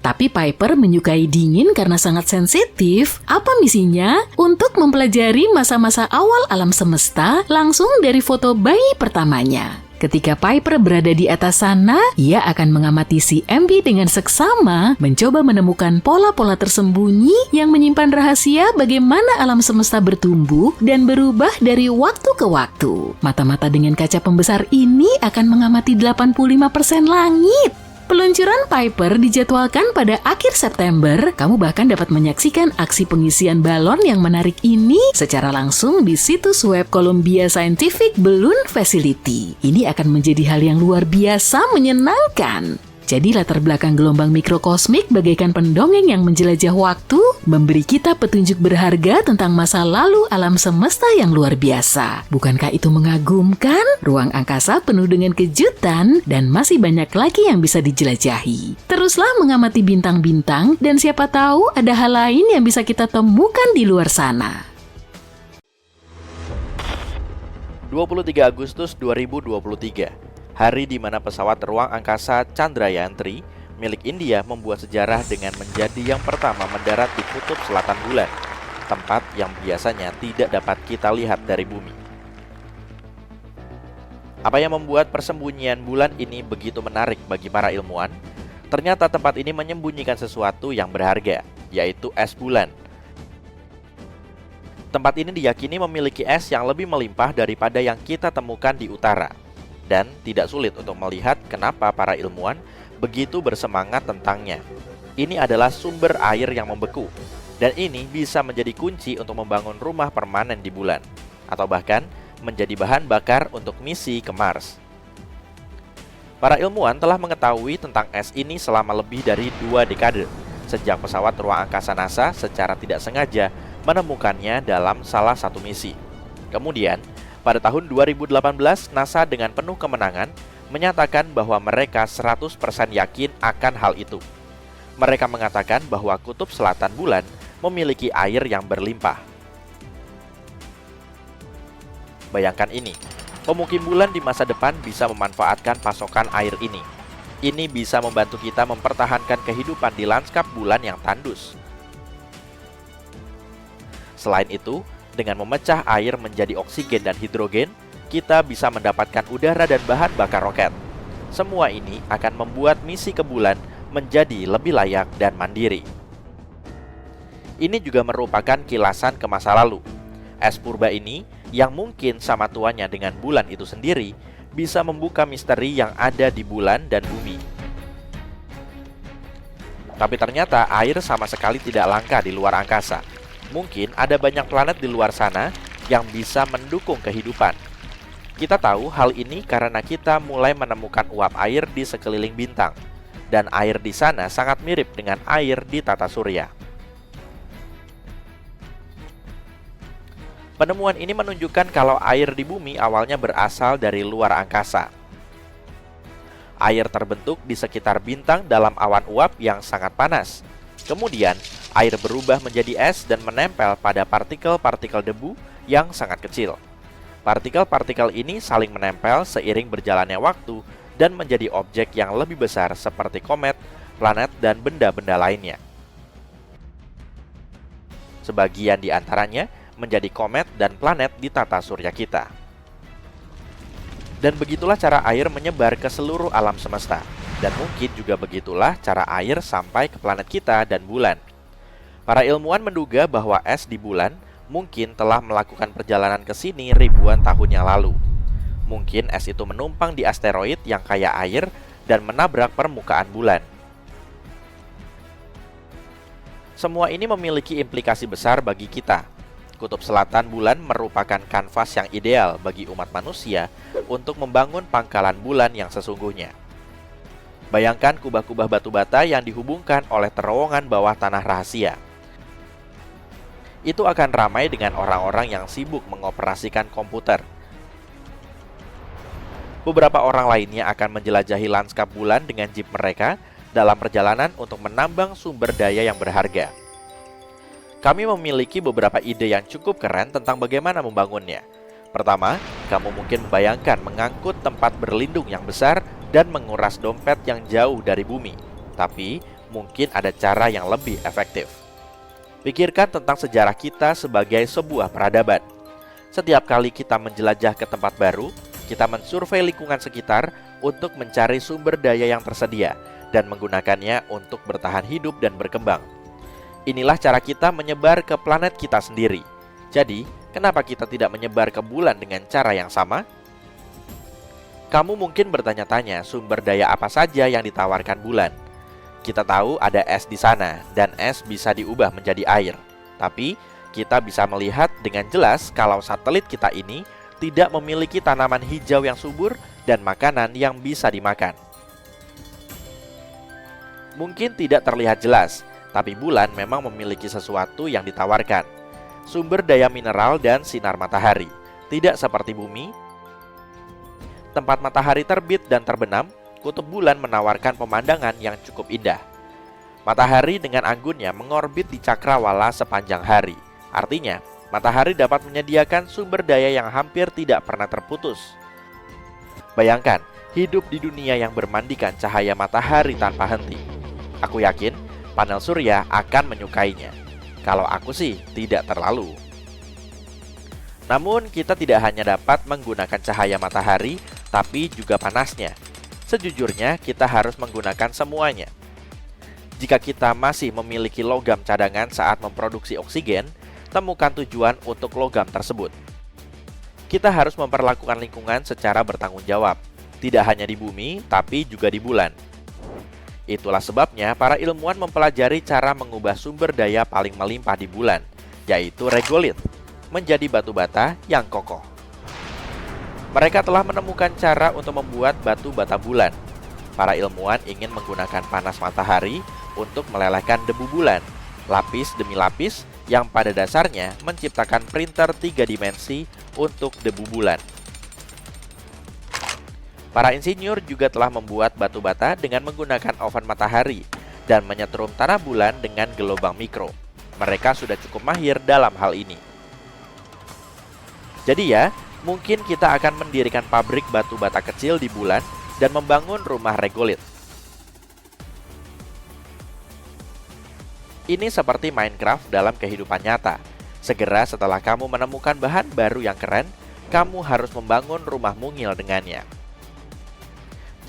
Speaker 3: Tapi Piper menyukai dingin karena sangat sensitif. Apa misinya? Untuk mempelajari masa-masa awal alam semesta langsung dari foto bayi pertamanya. Ketika Piper berada di atas sana, ia akan mengamati CMB dengan seksama, mencoba menemukan pola-pola tersembunyi yang menyimpan rahasia bagaimana alam semesta bertumbuh dan berubah dari waktu ke waktu. Mata-mata dengan kaca pembesar ini akan mengamati 85% langit. Peluncuran Piper dijadwalkan pada akhir September. Kamu bahkan dapat menyaksikan aksi pengisian balon yang menarik ini secara langsung di situs web Columbia Scientific Balloon Facility. Ini akan menjadi hal yang luar biasa menyenangkan. Jadi latar belakang gelombang mikrokosmik bagaikan pendongeng yang menjelajah waktu, memberi kita petunjuk berharga tentang masa lalu alam semesta yang luar biasa. Bukankah itu mengagumkan? Ruang angkasa penuh dengan kejutan dan masih banyak lagi yang bisa dijelajahi. Teruslah mengamati bintang-bintang dan siapa tahu ada hal lain yang bisa kita temukan di luar sana.
Speaker 2: 23 Agustus 2023, hari di mana pesawat ruang angkasa Chandrayaan-3 milik India membuat sejarah dengan menjadi yang pertama mendarat di kutub selatan bulan, tempat yang biasanya tidak dapat kita lihat dari bumi. Apa yang membuat persembunyian bulan ini begitu menarik bagi para ilmuwan? Ternyata tempat ini menyembunyikan sesuatu yang berharga, yaitu es bulan. Tempat ini diyakini memiliki es yang lebih melimpah daripada yang kita temukan di utara. Dan tidak sulit untuk melihat kenapa para ilmuwan begitu bersemangat tentangnya. Ini adalah sumber air yang membeku, dan ini bisa menjadi kunci untuk membangun rumah permanen di bulan, atau bahkan menjadi bahan bakar untuk misi ke Mars. Para ilmuwan telah mengetahui tentang es ini selama lebih dari 2 dekade, sejak pesawat ruang angkasa NASA secara tidak sengaja menemukannya dalam salah satu misi. Kemudian, pada tahun 2018, NASA dengan penuh kemenangan menyatakan bahwa mereka 100% yakin akan hal itu. Mereka mengatakan bahwa kutub selatan bulan memiliki air yang berlimpah. Bayangkan ini, pemukim bulan di masa depan bisa memanfaatkan pasokan air ini. Ini bisa membantu kita mempertahankan kehidupan di lanskap bulan yang tandus. Selain itu, dengan memecah air menjadi oksigen dan hidrogen, kita bisa mendapatkan udara dan bahan bakar roket. Semua ini akan membuat misi ke bulan menjadi lebih layak dan mandiri. Ini juga merupakan kilasan ke masa lalu. Es purba ini, yang mungkin sama tuanya dengan bulan itu sendiri, bisa membuka misteri yang ada di bulan dan bumi. Tapi ternyata air sama sekali tidak langka di luar angkasa. Mungkin ada banyak planet di luar sana yang bisa mendukung kehidupan. Kita tahu hal ini karena kita mulai menemukan uap air di sekeliling bintang, dan air di sana sangat mirip dengan air di tata surya. Penemuan ini menunjukkan kalau air di bumi awalnya berasal dari luar angkasa. Air terbentuk di sekitar bintang dalam awan uap yang sangat panas. Kemudian, air berubah menjadi es dan menempel pada partikel-partikel debu yang sangat kecil. Partikel-partikel ini saling menempel seiring berjalannya waktu dan menjadi objek yang lebih besar seperti komet, planet, dan benda-benda lainnya. Sebagian di antaranya menjadi komet dan planet di tata surya kita. Dan begitulah cara air menyebar ke seluruh alam semesta. Dan mungkin juga begitulah cara air sampai ke planet kita dan bulan. Para ilmuwan menduga bahwa es di bulan mungkin telah melakukan perjalanan ke sini ribuan tahun yang lalu. Mungkin es itu menumpang di asteroid yang kaya air dan menabrak permukaan bulan. Semua ini memiliki implikasi besar bagi kita. Kutub selatan bulan merupakan kanvas yang ideal bagi umat manusia untuk membangun pangkalan bulan yang sesungguhnya. Bayangkan kubah-kubah batu bata yang dihubungkan oleh terowongan bawah tanah rahasia. Itu akan ramai dengan orang-orang yang sibuk mengoperasikan komputer. Beberapa orang lainnya akan menjelajahi lanskap bulan dengan jeep mereka dalam perjalanan untuk menambang sumber daya yang berharga. Kami memiliki beberapa ide yang cukup keren tentang bagaimana membangunnya. Pertama, kamu mungkin membayangkan mengangkut tempat berlindung yang besar dan menguras dompet yang jauh dari bumi. Tapi, mungkin ada cara yang lebih efektif. Pikirkan tentang sejarah kita sebagai sebuah peradaban. Setiap kali kita menjelajah ke tempat baru, kita mensurvei lingkungan sekitar untuk mencari sumber daya yang tersedia dan menggunakannya untuk bertahan hidup dan berkembang. Inilah cara kita menyebar ke planet kita sendiri. Jadi, kenapa kita tidak menyebar ke bulan dengan cara yang sama? Kamu mungkin bertanya-tanya sumber daya apa saja yang ditawarkan bulan. Kita tahu ada es di sana, dan es bisa diubah menjadi air. Tapi, kita bisa melihat dengan jelas kalau satelit kita ini tidak memiliki tanaman hijau yang subur dan makanan yang bisa dimakan. Mungkin tidak terlihat jelas, tapi bulan memang memiliki sesuatu yang ditawarkan. Sumber daya mineral dan sinar matahari. Tidak seperti bumi. Tempat matahari terbit dan terbenam, kutub bulan menawarkan pemandangan yang cukup indah. Matahari dengan anggunnya mengorbit di cakrawala sepanjang hari. Artinya, matahari dapat menyediakan sumber daya yang hampir tidak pernah terputus. Bayangkan, hidup di dunia yang bermandikan cahaya matahari tanpa henti. Aku yakin panel surya akan menyukainya. Kalau aku sih tidak terlalu. Namun kita tidak hanya dapat menggunakan cahaya matahari, tapi juga panasnya. Sejujurnya kita harus menggunakan semuanya. Jika kita masih memiliki logam cadangan saat memproduksi oksigen, temukan tujuan untuk logam tersebut. Kita harus memperlakukan lingkungan secara bertanggung jawab, tidak hanya di bumi, tapi juga di bulan. Itulah sebabnya para ilmuwan mempelajari cara mengubah sumber daya paling melimpah di bulan, yaitu regolith, menjadi batu bata yang kokoh. Mereka telah menemukan cara untuk membuat batu bata bulan. Para ilmuwan ingin menggunakan panas matahari untuk melelehkan debu bulan, lapis demi lapis yang pada dasarnya menciptakan printer 3 dimensi untuk debu bulan. Para insinyur juga telah membuat batu bata dengan menggunakan oven matahari dan menyetrum tanah bulan dengan gelombang mikro. Mereka sudah cukup mahir dalam hal ini. Jadi ya, mungkin kita akan mendirikan pabrik batu bata kecil di bulan dan membangun rumah regolith. Ini seperti Minecraft dalam kehidupan nyata. Segera setelah kamu menemukan bahan baru yang keren, kamu harus membangun rumah mungil dengannya.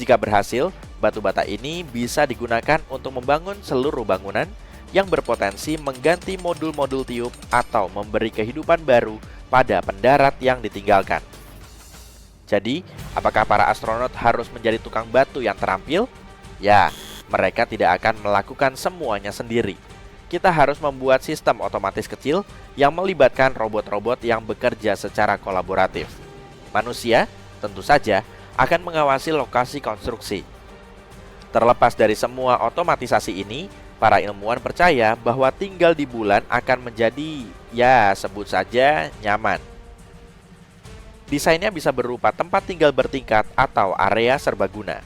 Speaker 2: Jika berhasil, batu bata ini bisa digunakan untuk membangun seluruh bangunan yang berpotensi mengganti modul-modul tiup atau memberi kehidupan baru pada pendarat yang ditinggalkan. Jadi, apakah para astronot harus menjadi tukang batu yang terampil? Ya, mereka tidak akan melakukan semuanya sendiri. Kita harus membuat sistem otomatis kecil yang melibatkan robot-robot yang bekerja secara kolaboratif. Manusia, tentu saja, akan mengawasi lokasi konstruksi. Terlepas dari semua otomatisasi ini, para ilmuwan percaya bahwa tinggal di bulan akan menjadi, ya sebut saja, nyaman. Desainnya bisa berupa tempat tinggal bertingkat atau area serbaguna.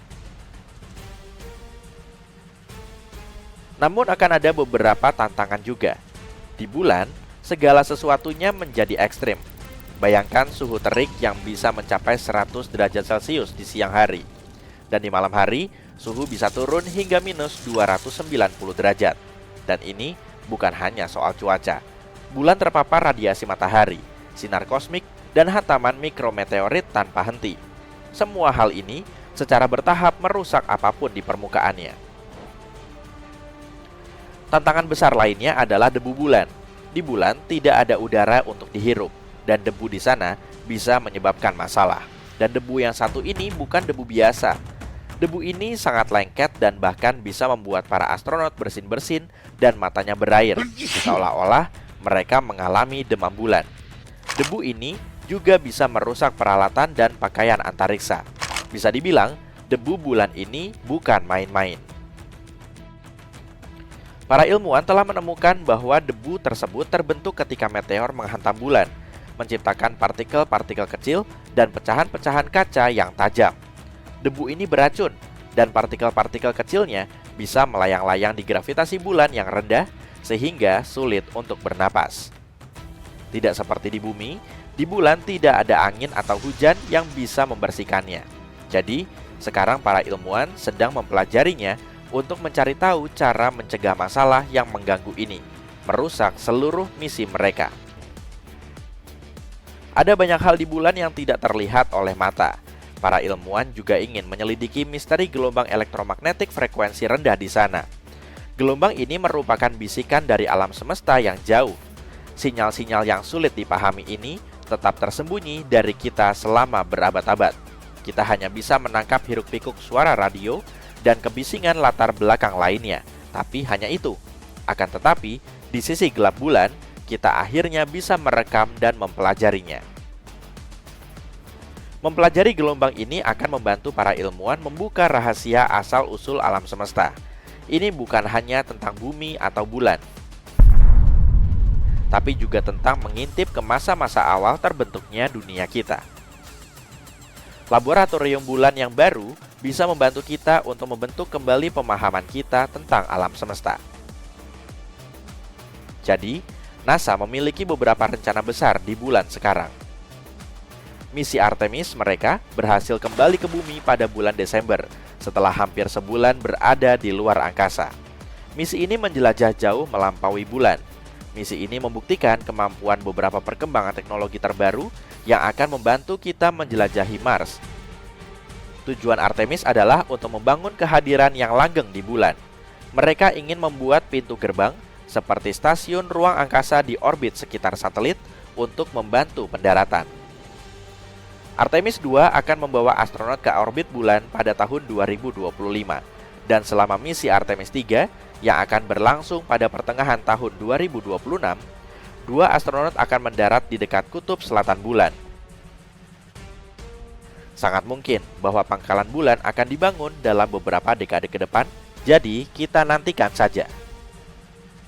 Speaker 2: Namun akan ada beberapa tantangan juga. Di bulan, segala sesuatunya menjadi ekstrim. Bayangkan suhu terik yang bisa mencapai 100 derajat Celcius di siang hari. Dan di malam hari, suhu bisa turun hingga minus 290 derajat. Dan ini bukan hanya soal cuaca. Bulan terpapar radiasi matahari, sinar kosmik, dan hantaman mikrometeorit tanpa henti. Semua hal ini secara bertahap merusak apapun di permukaannya. Tantangan besar lainnya adalah debu bulan. Di bulan tidak ada udara untuk dihirup, dan debu di sana bisa menyebabkan masalah. Dan debu yang satu ini bukan debu biasa. Debu ini sangat lengket dan bahkan bisa membuat para astronot bersin-bersin dan matanya berair, seolah-olah mereka mengalami demam bulan. Debu ini juga bisa merusak peralatan dan pakaian antariksa. Bisa dibilang, debu bulan ini bukan main-main. Para ilmuwan telah menemukan bahwa debu tersebut terbentuk ketika meteor menghantam bulan, menciptakan partikel-partikel kecil dan pecahan-pecahan kaca yang tajam. Debu ini beracun, dan partikel-partikel kecilnya bisa melayang-layang di gravitasi bulan yang rendah, sehingga sulit untuk bernapas. Tidak seperti di bumi, di bulan tidak ada angin atau hujan yang bisa membersihkannya. Jadi, sekarang para ilmuwan sedang mempelajarinya untuk mencari tahu cara mencegah masalah yang mengganggu ini, merusak seluruh misi mereka. Ada banyak hal di bulan yang tidak terlihat oleh mata. Para ilmuwan juga ingin menyelidiki misteri gelombang elektromagnetik frekuensi rendah di sana. Gelombang ini merupakan bisikan dari alam semesta yang jauh. Sinyal-sinyal yang sulit dipahami ini tetap tersembunyi dari kita selama berabad-abad. Kita hanya bisa menangkap hiruk-pikuk suara radio dan kebisingan latar belakang lainnya, tapi hanya itu. Akan tetapi, di sisi gelap bulan, kita akhirnya bisa merekam dan mempelajarinya. Mempelajari gelombang ini akan membantu para ilmuwan membuka rahasia asal-usul alam semesta. Ini bukan hanya tentang bumi atau bulan, tapi juga tentang mengintip ke masa-masa awal terbentuknya dunia kita. Laboratorium bulan yang baru bisa membantu kita untuk membentuk kembali pemahaman kita tentang alam semesta. Jadi, NASA memiliki beberapa rencana besar di bulan sekarang. Misi Artemis mereka berhasil kembali ke bumi pada bulan Desember setelah hampir sebulan berada di luar angkasa. Misi ini menjelajah jauh melampaui bulan. Misi ini membuktikan kemampuan beberapa perkembangan teknologi terbaru yang akan membantu kita menjelajahi Mars. Tujuan Artemis adalah untuk membangun kehadiran yang langgeng di bulan. Mereka ingin membuat pintu gerbang seperti stasiun ruang angkasa di orbit sekitar satelit untuk membantu pendaratan. Artemis 2 akan membawa astronot ke orbit bulan pada tahun 2025. Dan selama misi Artemis 3 yang akan berlangsung pada pertengahan tahun 2026, 2 astronot akan mendarat di dekat kutub selatan bulan. Sangat mungkin bahwa pangkalan bulan akan dibangun dalam beberapa dekade ke depan, jadi kita nantikan saja.